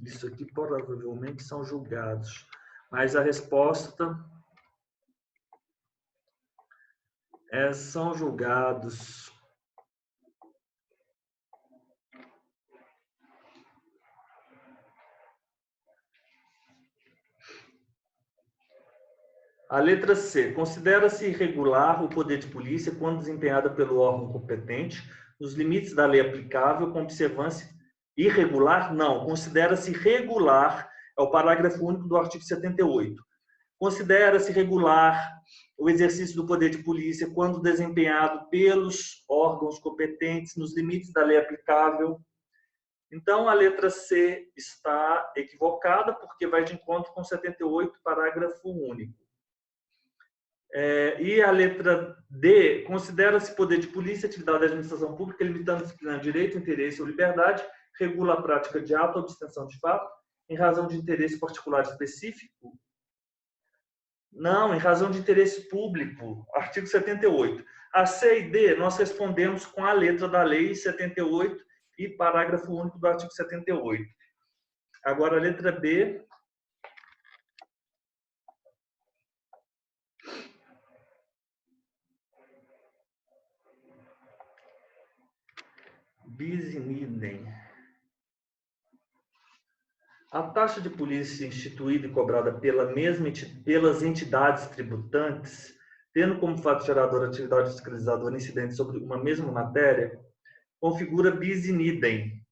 Isso aqui provavelmente são julgados. Mas a resposta são julgados. A letra C. Considera-se irregular o poder de polícia quando desempenhada pelo órgão competente, nos limites da lei aplicável, com observância irregular? Não. Considera-se regular, é o parágrafo único do artigo 78. Considera-se regular o exercício do poder de polícia quando desempenhado pelos órgãos competentes, nos limites da lei aplicável. Então, a letra C está equivocada, porque vai de encontro com 78, parágrafo único. E a letra D, considera-se poder de polícia atividade da administração pública, limitando disciplina, direito, interesse ou liberdade, regula a prática de ato ou abstenção de fato, em razão de interesse particular específico? Não, em razão de interesse público, artigo 78. A C e D, nós respondemos com a letra da lei 78 e parágrafo único do artigo 78. Agora, a letra B. Bis in idem. A taxa de polícia instituída e cobrada pelas entidades tributantes, tendo como fato gerador a atividade fiscalizadora incidente sobre uma mesma matéria, configura bis in idem.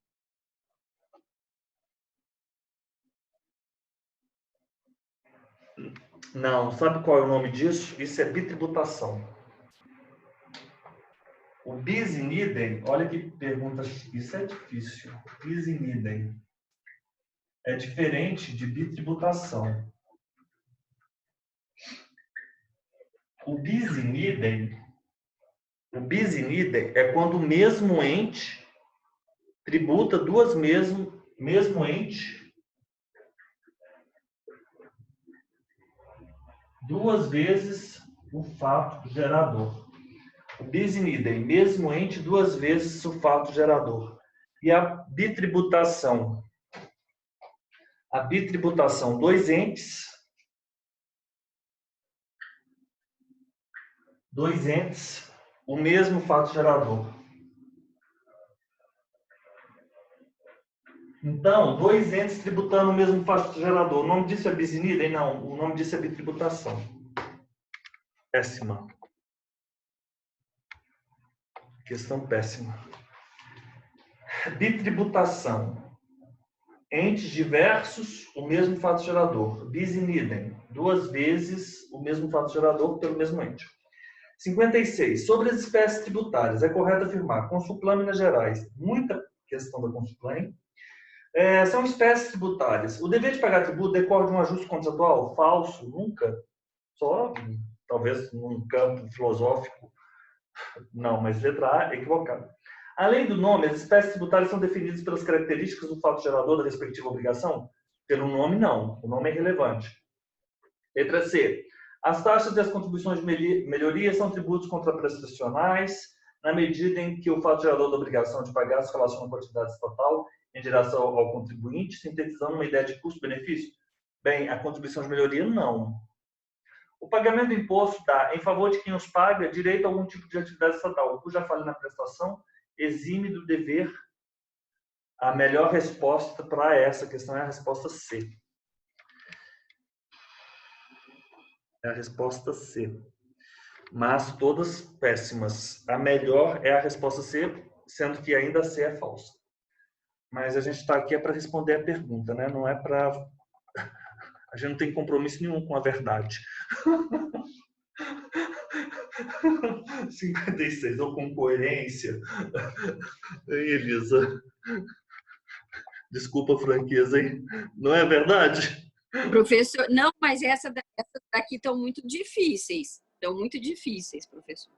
Não, sabe qual é o nome disso? Isso é bitributação. O bis in idem, olha que pergunta, isso é difícil. Bis in idem é diferente de bitributação. O bis in idem é quando o mesmo ente tributa mesmo ente duas vezes o fato gerador. O bis in idem, mesmo ente duas vezes o fato gerador. E a bitributação? A bitributação, dois entes, o mesmo fato gerador. Então, dois entes tributando o mesmo fato gerador. O nome disso é bis in idem? Não, o nome disso é bitributação. Péssima. Questão péssima. Bitributação. Entes diversos, o mesmo fato gerador. Bis in idem. Duas vezes o mesmo fato gerador pelo mesmo ente. 56. Sobre as espécies tributárias, é correto afirmar, Consulplan Minas Gerais, muita questão da Consulplan, são espécies tributárias. O dever de pagar tributo decorre de um ajuste contratual? Falso, nunca. Só, talvez, num campo filosófico. Não, mas letra A, equivocado. Além do nome, as espécies tributárias são definidas pelas características do fato gerador da respectiva obrigação? Pelo nome, não. O nome é irrelevante. Letra C. As taxas e as contribuições de melhoria são tributos contraprestacionais, na medida em que o fato gerador da obrigação de pagar se relaciona com a quantidade total em direção ao contribuinte, sintetizando uma ideia de custo-benefício? Bem, a contribuição de melhoria, não. O pagamento do imposto dá, em favor de quem os paga, direito a algum tipo de atividade estatal, cuja falha na prestação exime do dever. A melhor resposta para essa questão é a resposta C. É a resposta C. Mas todas péssimas. A melhor é a resposta C, sendo que ainda a C é falsa. Mas a gente está aqui para responder a pergunta, né? Não é para... A gente não tem compromisso nenhum com a verdade. 56, ou com coerência. Hein, Elisa? Desculpa a franqueza, hein? Não é verdade? Professor, não, mas essa daqui estão muito difíceis. Estão muito difíceis, professor.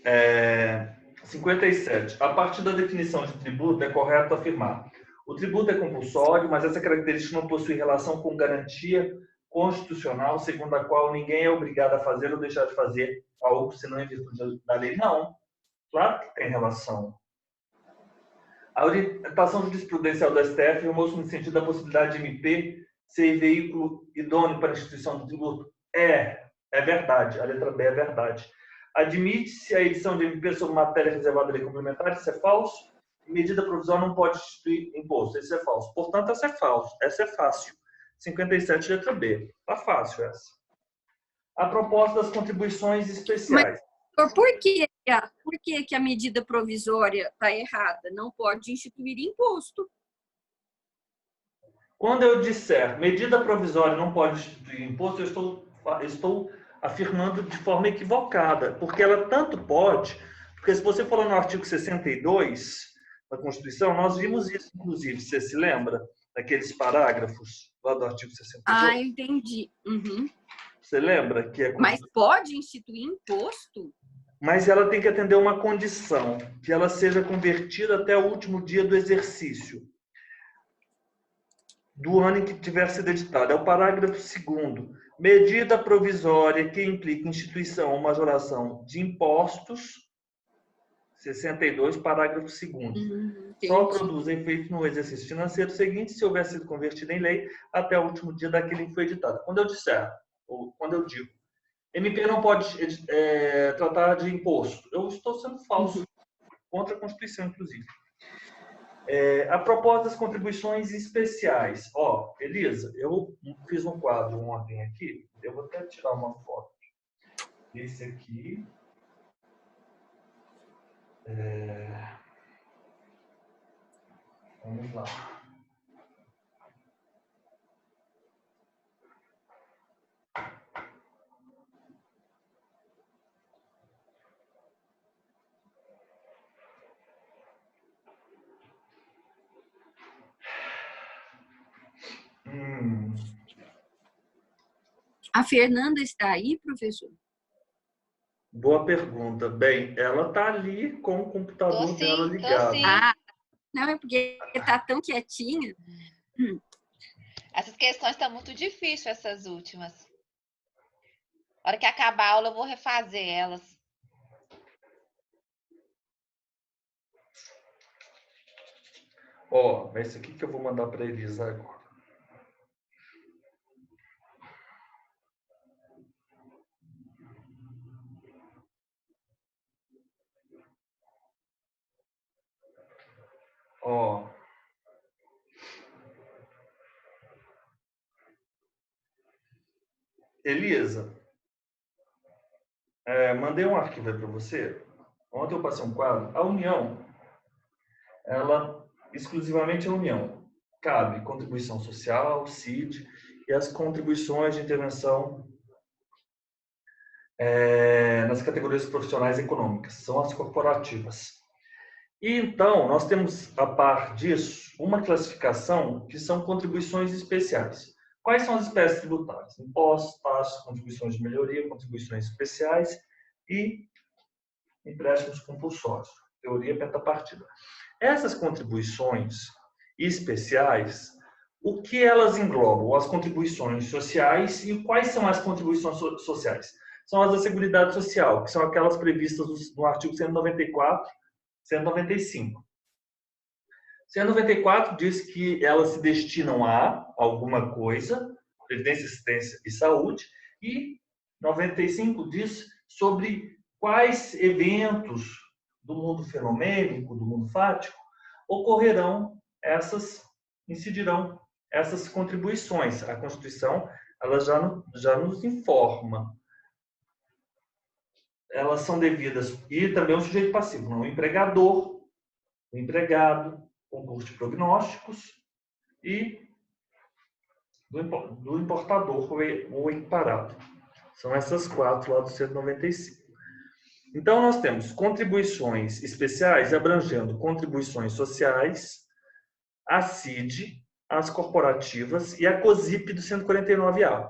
É, 57. A partir da definição de tributo, é correto afirmar: o tributo é compulsório, mas essa característica não possui relação com garantia constitucional, segundo a qual ninguém é obrigado a fazer ou deixar de fazer algo senão em virtude da lei. Não. Claro que tem relação. A orientação jurisprudencial do STF afirmou-se no sentido da possibilidade de MP ser veículo idôneo para a instituição do tributo? É verdade. A letra B é verdade. Admite-se a edição de MP sobre matéria reservada à lei complementar? Isso é falso. Medida provisória não pode instituir imposto? Isso é falso. Portanto, essa é falso. Essa é fácil. 57, letra B. Está fácil essa. A proposta das contribuições especiais. Mas por que a medida provisória está errada? Não pode instituir imposto. Quando eu disser medida provisória não pode instituir imposto, eu estou afirmando de forma equivocada, porque ela tanto pode, porque se você for lá no artigo 62 da Constituição, nós vimos isso, inclusive, você se lembra daqueles parágrafos lá do artigo 62? Ah, entendi. Uhum. Você lembra que é... Mas pode instituir imposto? Mas ela tem que atender uma condição, que ela seja convertida até o último dia do exercício do ano em que tiver sido editado. É o parágrafo 2º. Medida provisória que implica instituição ou majoração de impostos, 62, parágrafo 2º. Só produz efeito no exercício financeiro seguinte se houver sido convertida em lei até o último dia daquele em que foi editado. Quando eu disser, ou quando eu digo, MP não pode tratar de imposto, eu estou sendo falso, contra a Constituição, inclusive. A propósito das contribuições especiais. Ó, Elisa, eu fiz um quadro ontem aqui, eu vou até tirar uma foto. Esse aqui. Vamos lá. A Fernanda está aí, professor? Boa pergunta. Bem, ela está ali com o Tô computador dela sim, tô ligado. sim. Ah, não, é porque está tão quietinha. Essas questões estão muito difíceis, essas últimas. Na hora que acabar a aula, eu vou refazer elas. Ó, é esse aqui que eu vou mandar para a Elisa agora. Ó. Elisa, mandei um arquivo aí para você. Ontem eu passei um quadro. A União, ela exclusivamente a União. Cabe contribuição social, CID e as contribuições de intervenção nas categorias profissionais econômicas, são as corporativas. E então, nós temos, a par disso, uma classificação que são contribuições especiais. Quais são as espécies tributárias? Impostos, taxas, contribuições de melhoria, contribuições especiais e empréstimos compulsórios, teoria pentapartida. Essas contribuições especiais, o que elas englobam? As contribuições sociais e quais são as contribuições sociais? São as da Seguridade Social, que são aquelas previstas no artigo 194, 195. 194 diz que elas se destinam a alguma coisa, previdência, assistência e saúde, e 95 diz sobre quais eventos do mundo fenomênico, do mundo fático, incidirão essas contribuições. A Constituição ela já nos informa. Elas são devidas, e também o sujeito passivo, não? O empregador, o empregado, concurso de prognósticos e do importador ou equiparado. São essas quatro lá do 195. Então, nós temos contribuições especiais abrangendo contribuições sociais, a CID, as corporativas e a COSIP do 149A.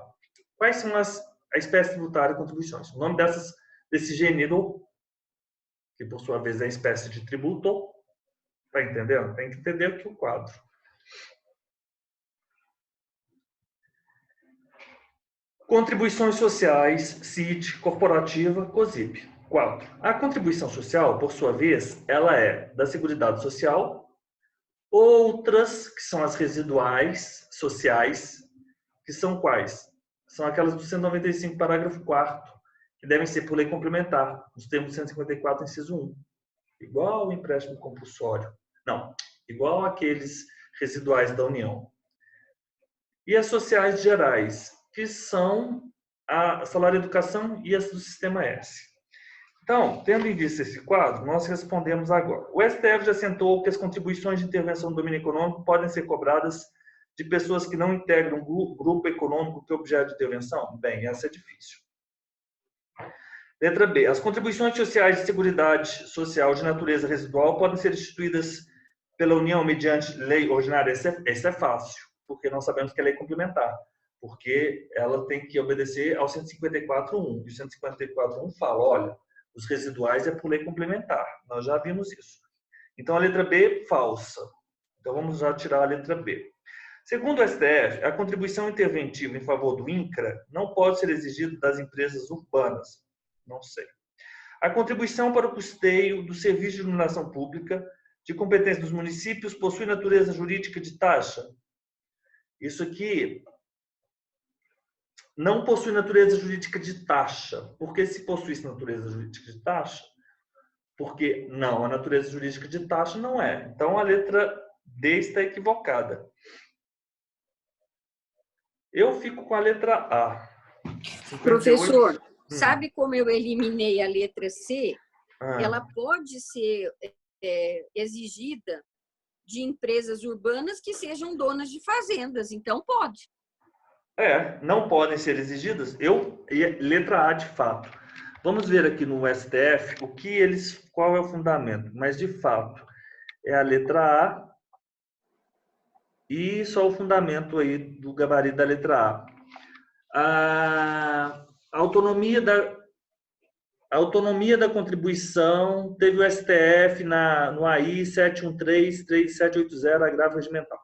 Quais são a espécie tributária de contribuições? O nome desse gênero, que por sua vez é a espécie de tributo, tá entendendo? Tem que entender aqui o quadro. Contribuições sociais, CID, corporativa, COSIP. 4. A contribuição social, por sua vez, ela é da Seguridade Social, outras, que são as residuais sociais, que são quais? São aquelas do 195, parágrafo 4º, que devem ser por lei complementar, nos termos 154, inciso 1. Igual ao empréstimo compulsório. Não, igual àqueles residuais da União. E as sociais gerais, que são a Salário Educação e as do Sistema S. Então, tendo em vista esse quadro, nós respondemos agora. O STF já assentou que as contribuições de intervenção no domínio econômico podem ser cobradas de pessoas que não integram um grupo econômico que é objeto de intervenção? Bem, essa é difícil. Letra B. As contribuições sociais de seguridade social de natureza residual podem ser instituídas pela União mediante lei ordinária? Essa é fácil, porque nós sabemos que é lei complementar, porque ela tem que obedecer ao 154.1. E o 154.1 fala, olha, os residuais é por lei complementar. Nós já vimos isso. Então, a letra B, falsa. Então, vamos já tirar a letra B. Segundo o STF, a contribuição interventiva em favor do INCRA não pode ser exigida das empresas urbanas. Não sei. A contribuição para o custeio do serviço de iluminação pública de competência dos municípios possui natureza jurídica de taxa? Isso aqui não possui natureza jurídica de taxa. Por que se possuísse natureza jurídica de taxa? Porque não, a natureza jurídica de taxa não é. Então, a letra D está equivocada. Eu fico com a letra A. 58. Professor, sabe como eu eliminei a letra C? Ah. Ela pode ser exigida de empresas urbanas que sejam donas de fazendas, então pode. Não podem ser exigidas. Letra A de fato. Vamos ver aqui no STF qual é o fundamento, mas de fato é a letra A e só o fundamento aí do gabarito da letra A. A autonomia da contribuição, teve o STF no AI 713-3780, agravo regimental.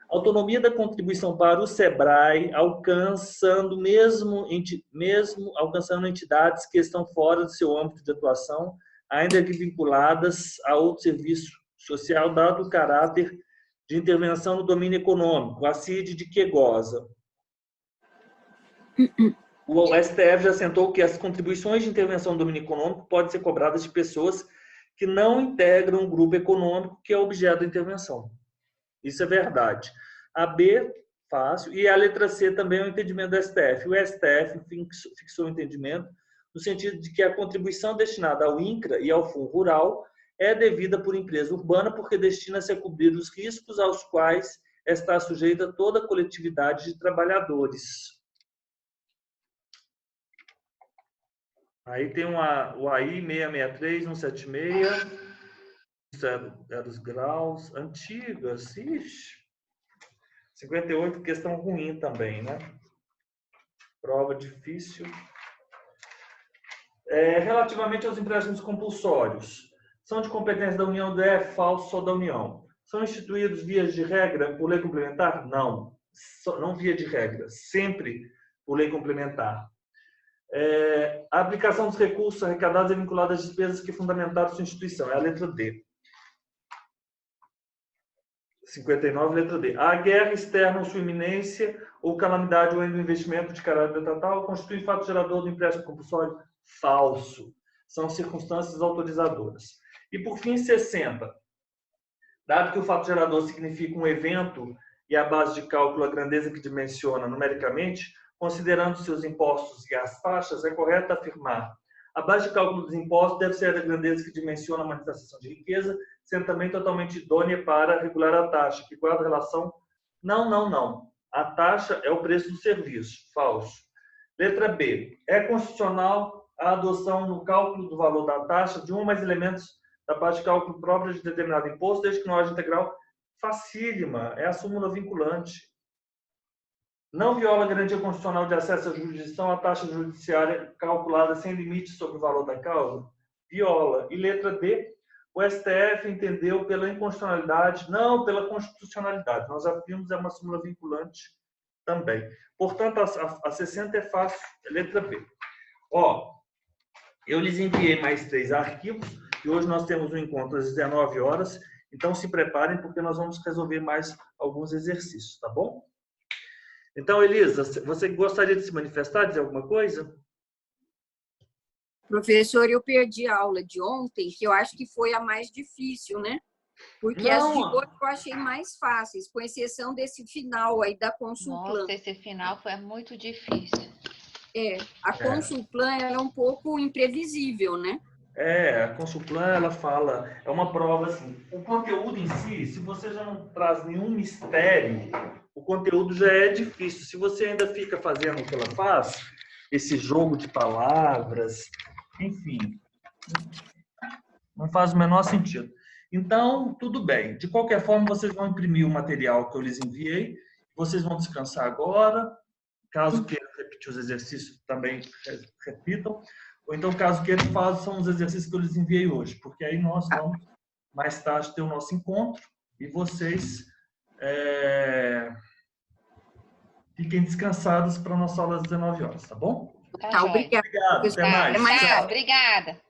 Autonomia da contribuição para o SEBRAE, alcançando alcançando entidades que estão fora do seu âmbito de atuação, ainda que vinculadas a outro serviço social, dado o caráter de intervenção no domínio econômico, a CID de que goza. O STF já assentou que as contribuições de intervenção no domínio econômico podem ser cobradas de pessoas que não integram um grupo econômico que é objeto da intervenção. Isso é verdade. A B, fácil. E a letra C também é o entendimento do STF. O STF fixou o entendimento no sentido de que a contribuição destinada ao INCRA e ao Fundo Rural é devida por empresa urbana porque destina-se a cobrir os riscos aos quais está sujeita toda a coletividade de trabalhadores. Aí tem o AI 663-176, era os graus, antigas, ixi. 58, questão ruim também, né? Prova difícil. Relativamente aos empréstimos compulsórios, são de competência da União, falso, só da União. São instituídos via de regra por lei complementar? Não. Não via de regra, sempre por lei complementar. A aplicação dos recursos arrecadados é vinculada às despesas que fundamentaram sua instituição. É a letra D. 59, letra D. A guerra externa ou sua iminência ou calamidade ou ainda investimento de caráter estatal constitui fato gerador do empréstimo compulsório? Falso. São circunstâncias autorizadoras. E, por fim, 60. Dado que o fato gerador significa um evento e a base de cálculo a grandeza que dimensiona numericamente, considerando seus impostos e as taxas, é correto afirmar: a base de cálculo dos impostos deve ser a grandeza que dimensiona a manifestação de riqueza, sendo também totalmente idônea para regular a taxa, que guarda relação... Não. A taxa é o preço do serviço. Falso. Letra B. É constitucional a adoção no cálculo do valor da taxa de um ou mais elementos da base de cálculo própria de determinado imposto, desde que não haja integral? Facílima. É a súmula vinculante. Não viola a garantia constitucional de acesso à jurisdição a taxa judiciária calculada sem limite sobre o valor da causa? Viola. E letra D, o STF entendeu pela inconstitucionalidade, não pela constitucionalidade. Nós já vimos, é uma súmula vinculante também. Portanto, a 60 é fácil, é letra B. Eu lhes enviei mais 3 arquivos e hoje nós temos um encontro às 19 horas, então se preparem porque nós vamos resolver mais alguns exercícios, tá bom? Então, Elisa, você gostaria de se manifestar, dizer alguma coisa? Professor, eu perdi a aula de ontem, que eu acho que foi a mais difícil, né? Porque as de hoje eu achei mais fáceis, com exceção desse final aí da Consulplan. Nossa, esse final foi muito difícil. A Consulplan ela é um pouco imprevisível, né? A Consulplan, ela fala, é uma prova assim, o conteúdo em si, se você já não traz nenhum mistério, o conteúdo já é difícil. Se você ainda fica fazendo o que ela faz, esse jogo de palavras, enfim, não faz o menor sentido. Então, tudo bem. De qualquer forma, vocês vão imprimir o material que eu lhes enviei, vocês vão descansar agora, caso queiram repetir os exercícios, também repitam. Ou então, caso queiram, façam os exercícios que eu lhes enviei hoje, porque aí nós vamos, mais tarde, ter o nosso encontro e vocês fiquem descansados para a nossa aula às 19 horas, tá bom? Tá, obrigada. Obrigado, até mais. Obrigada.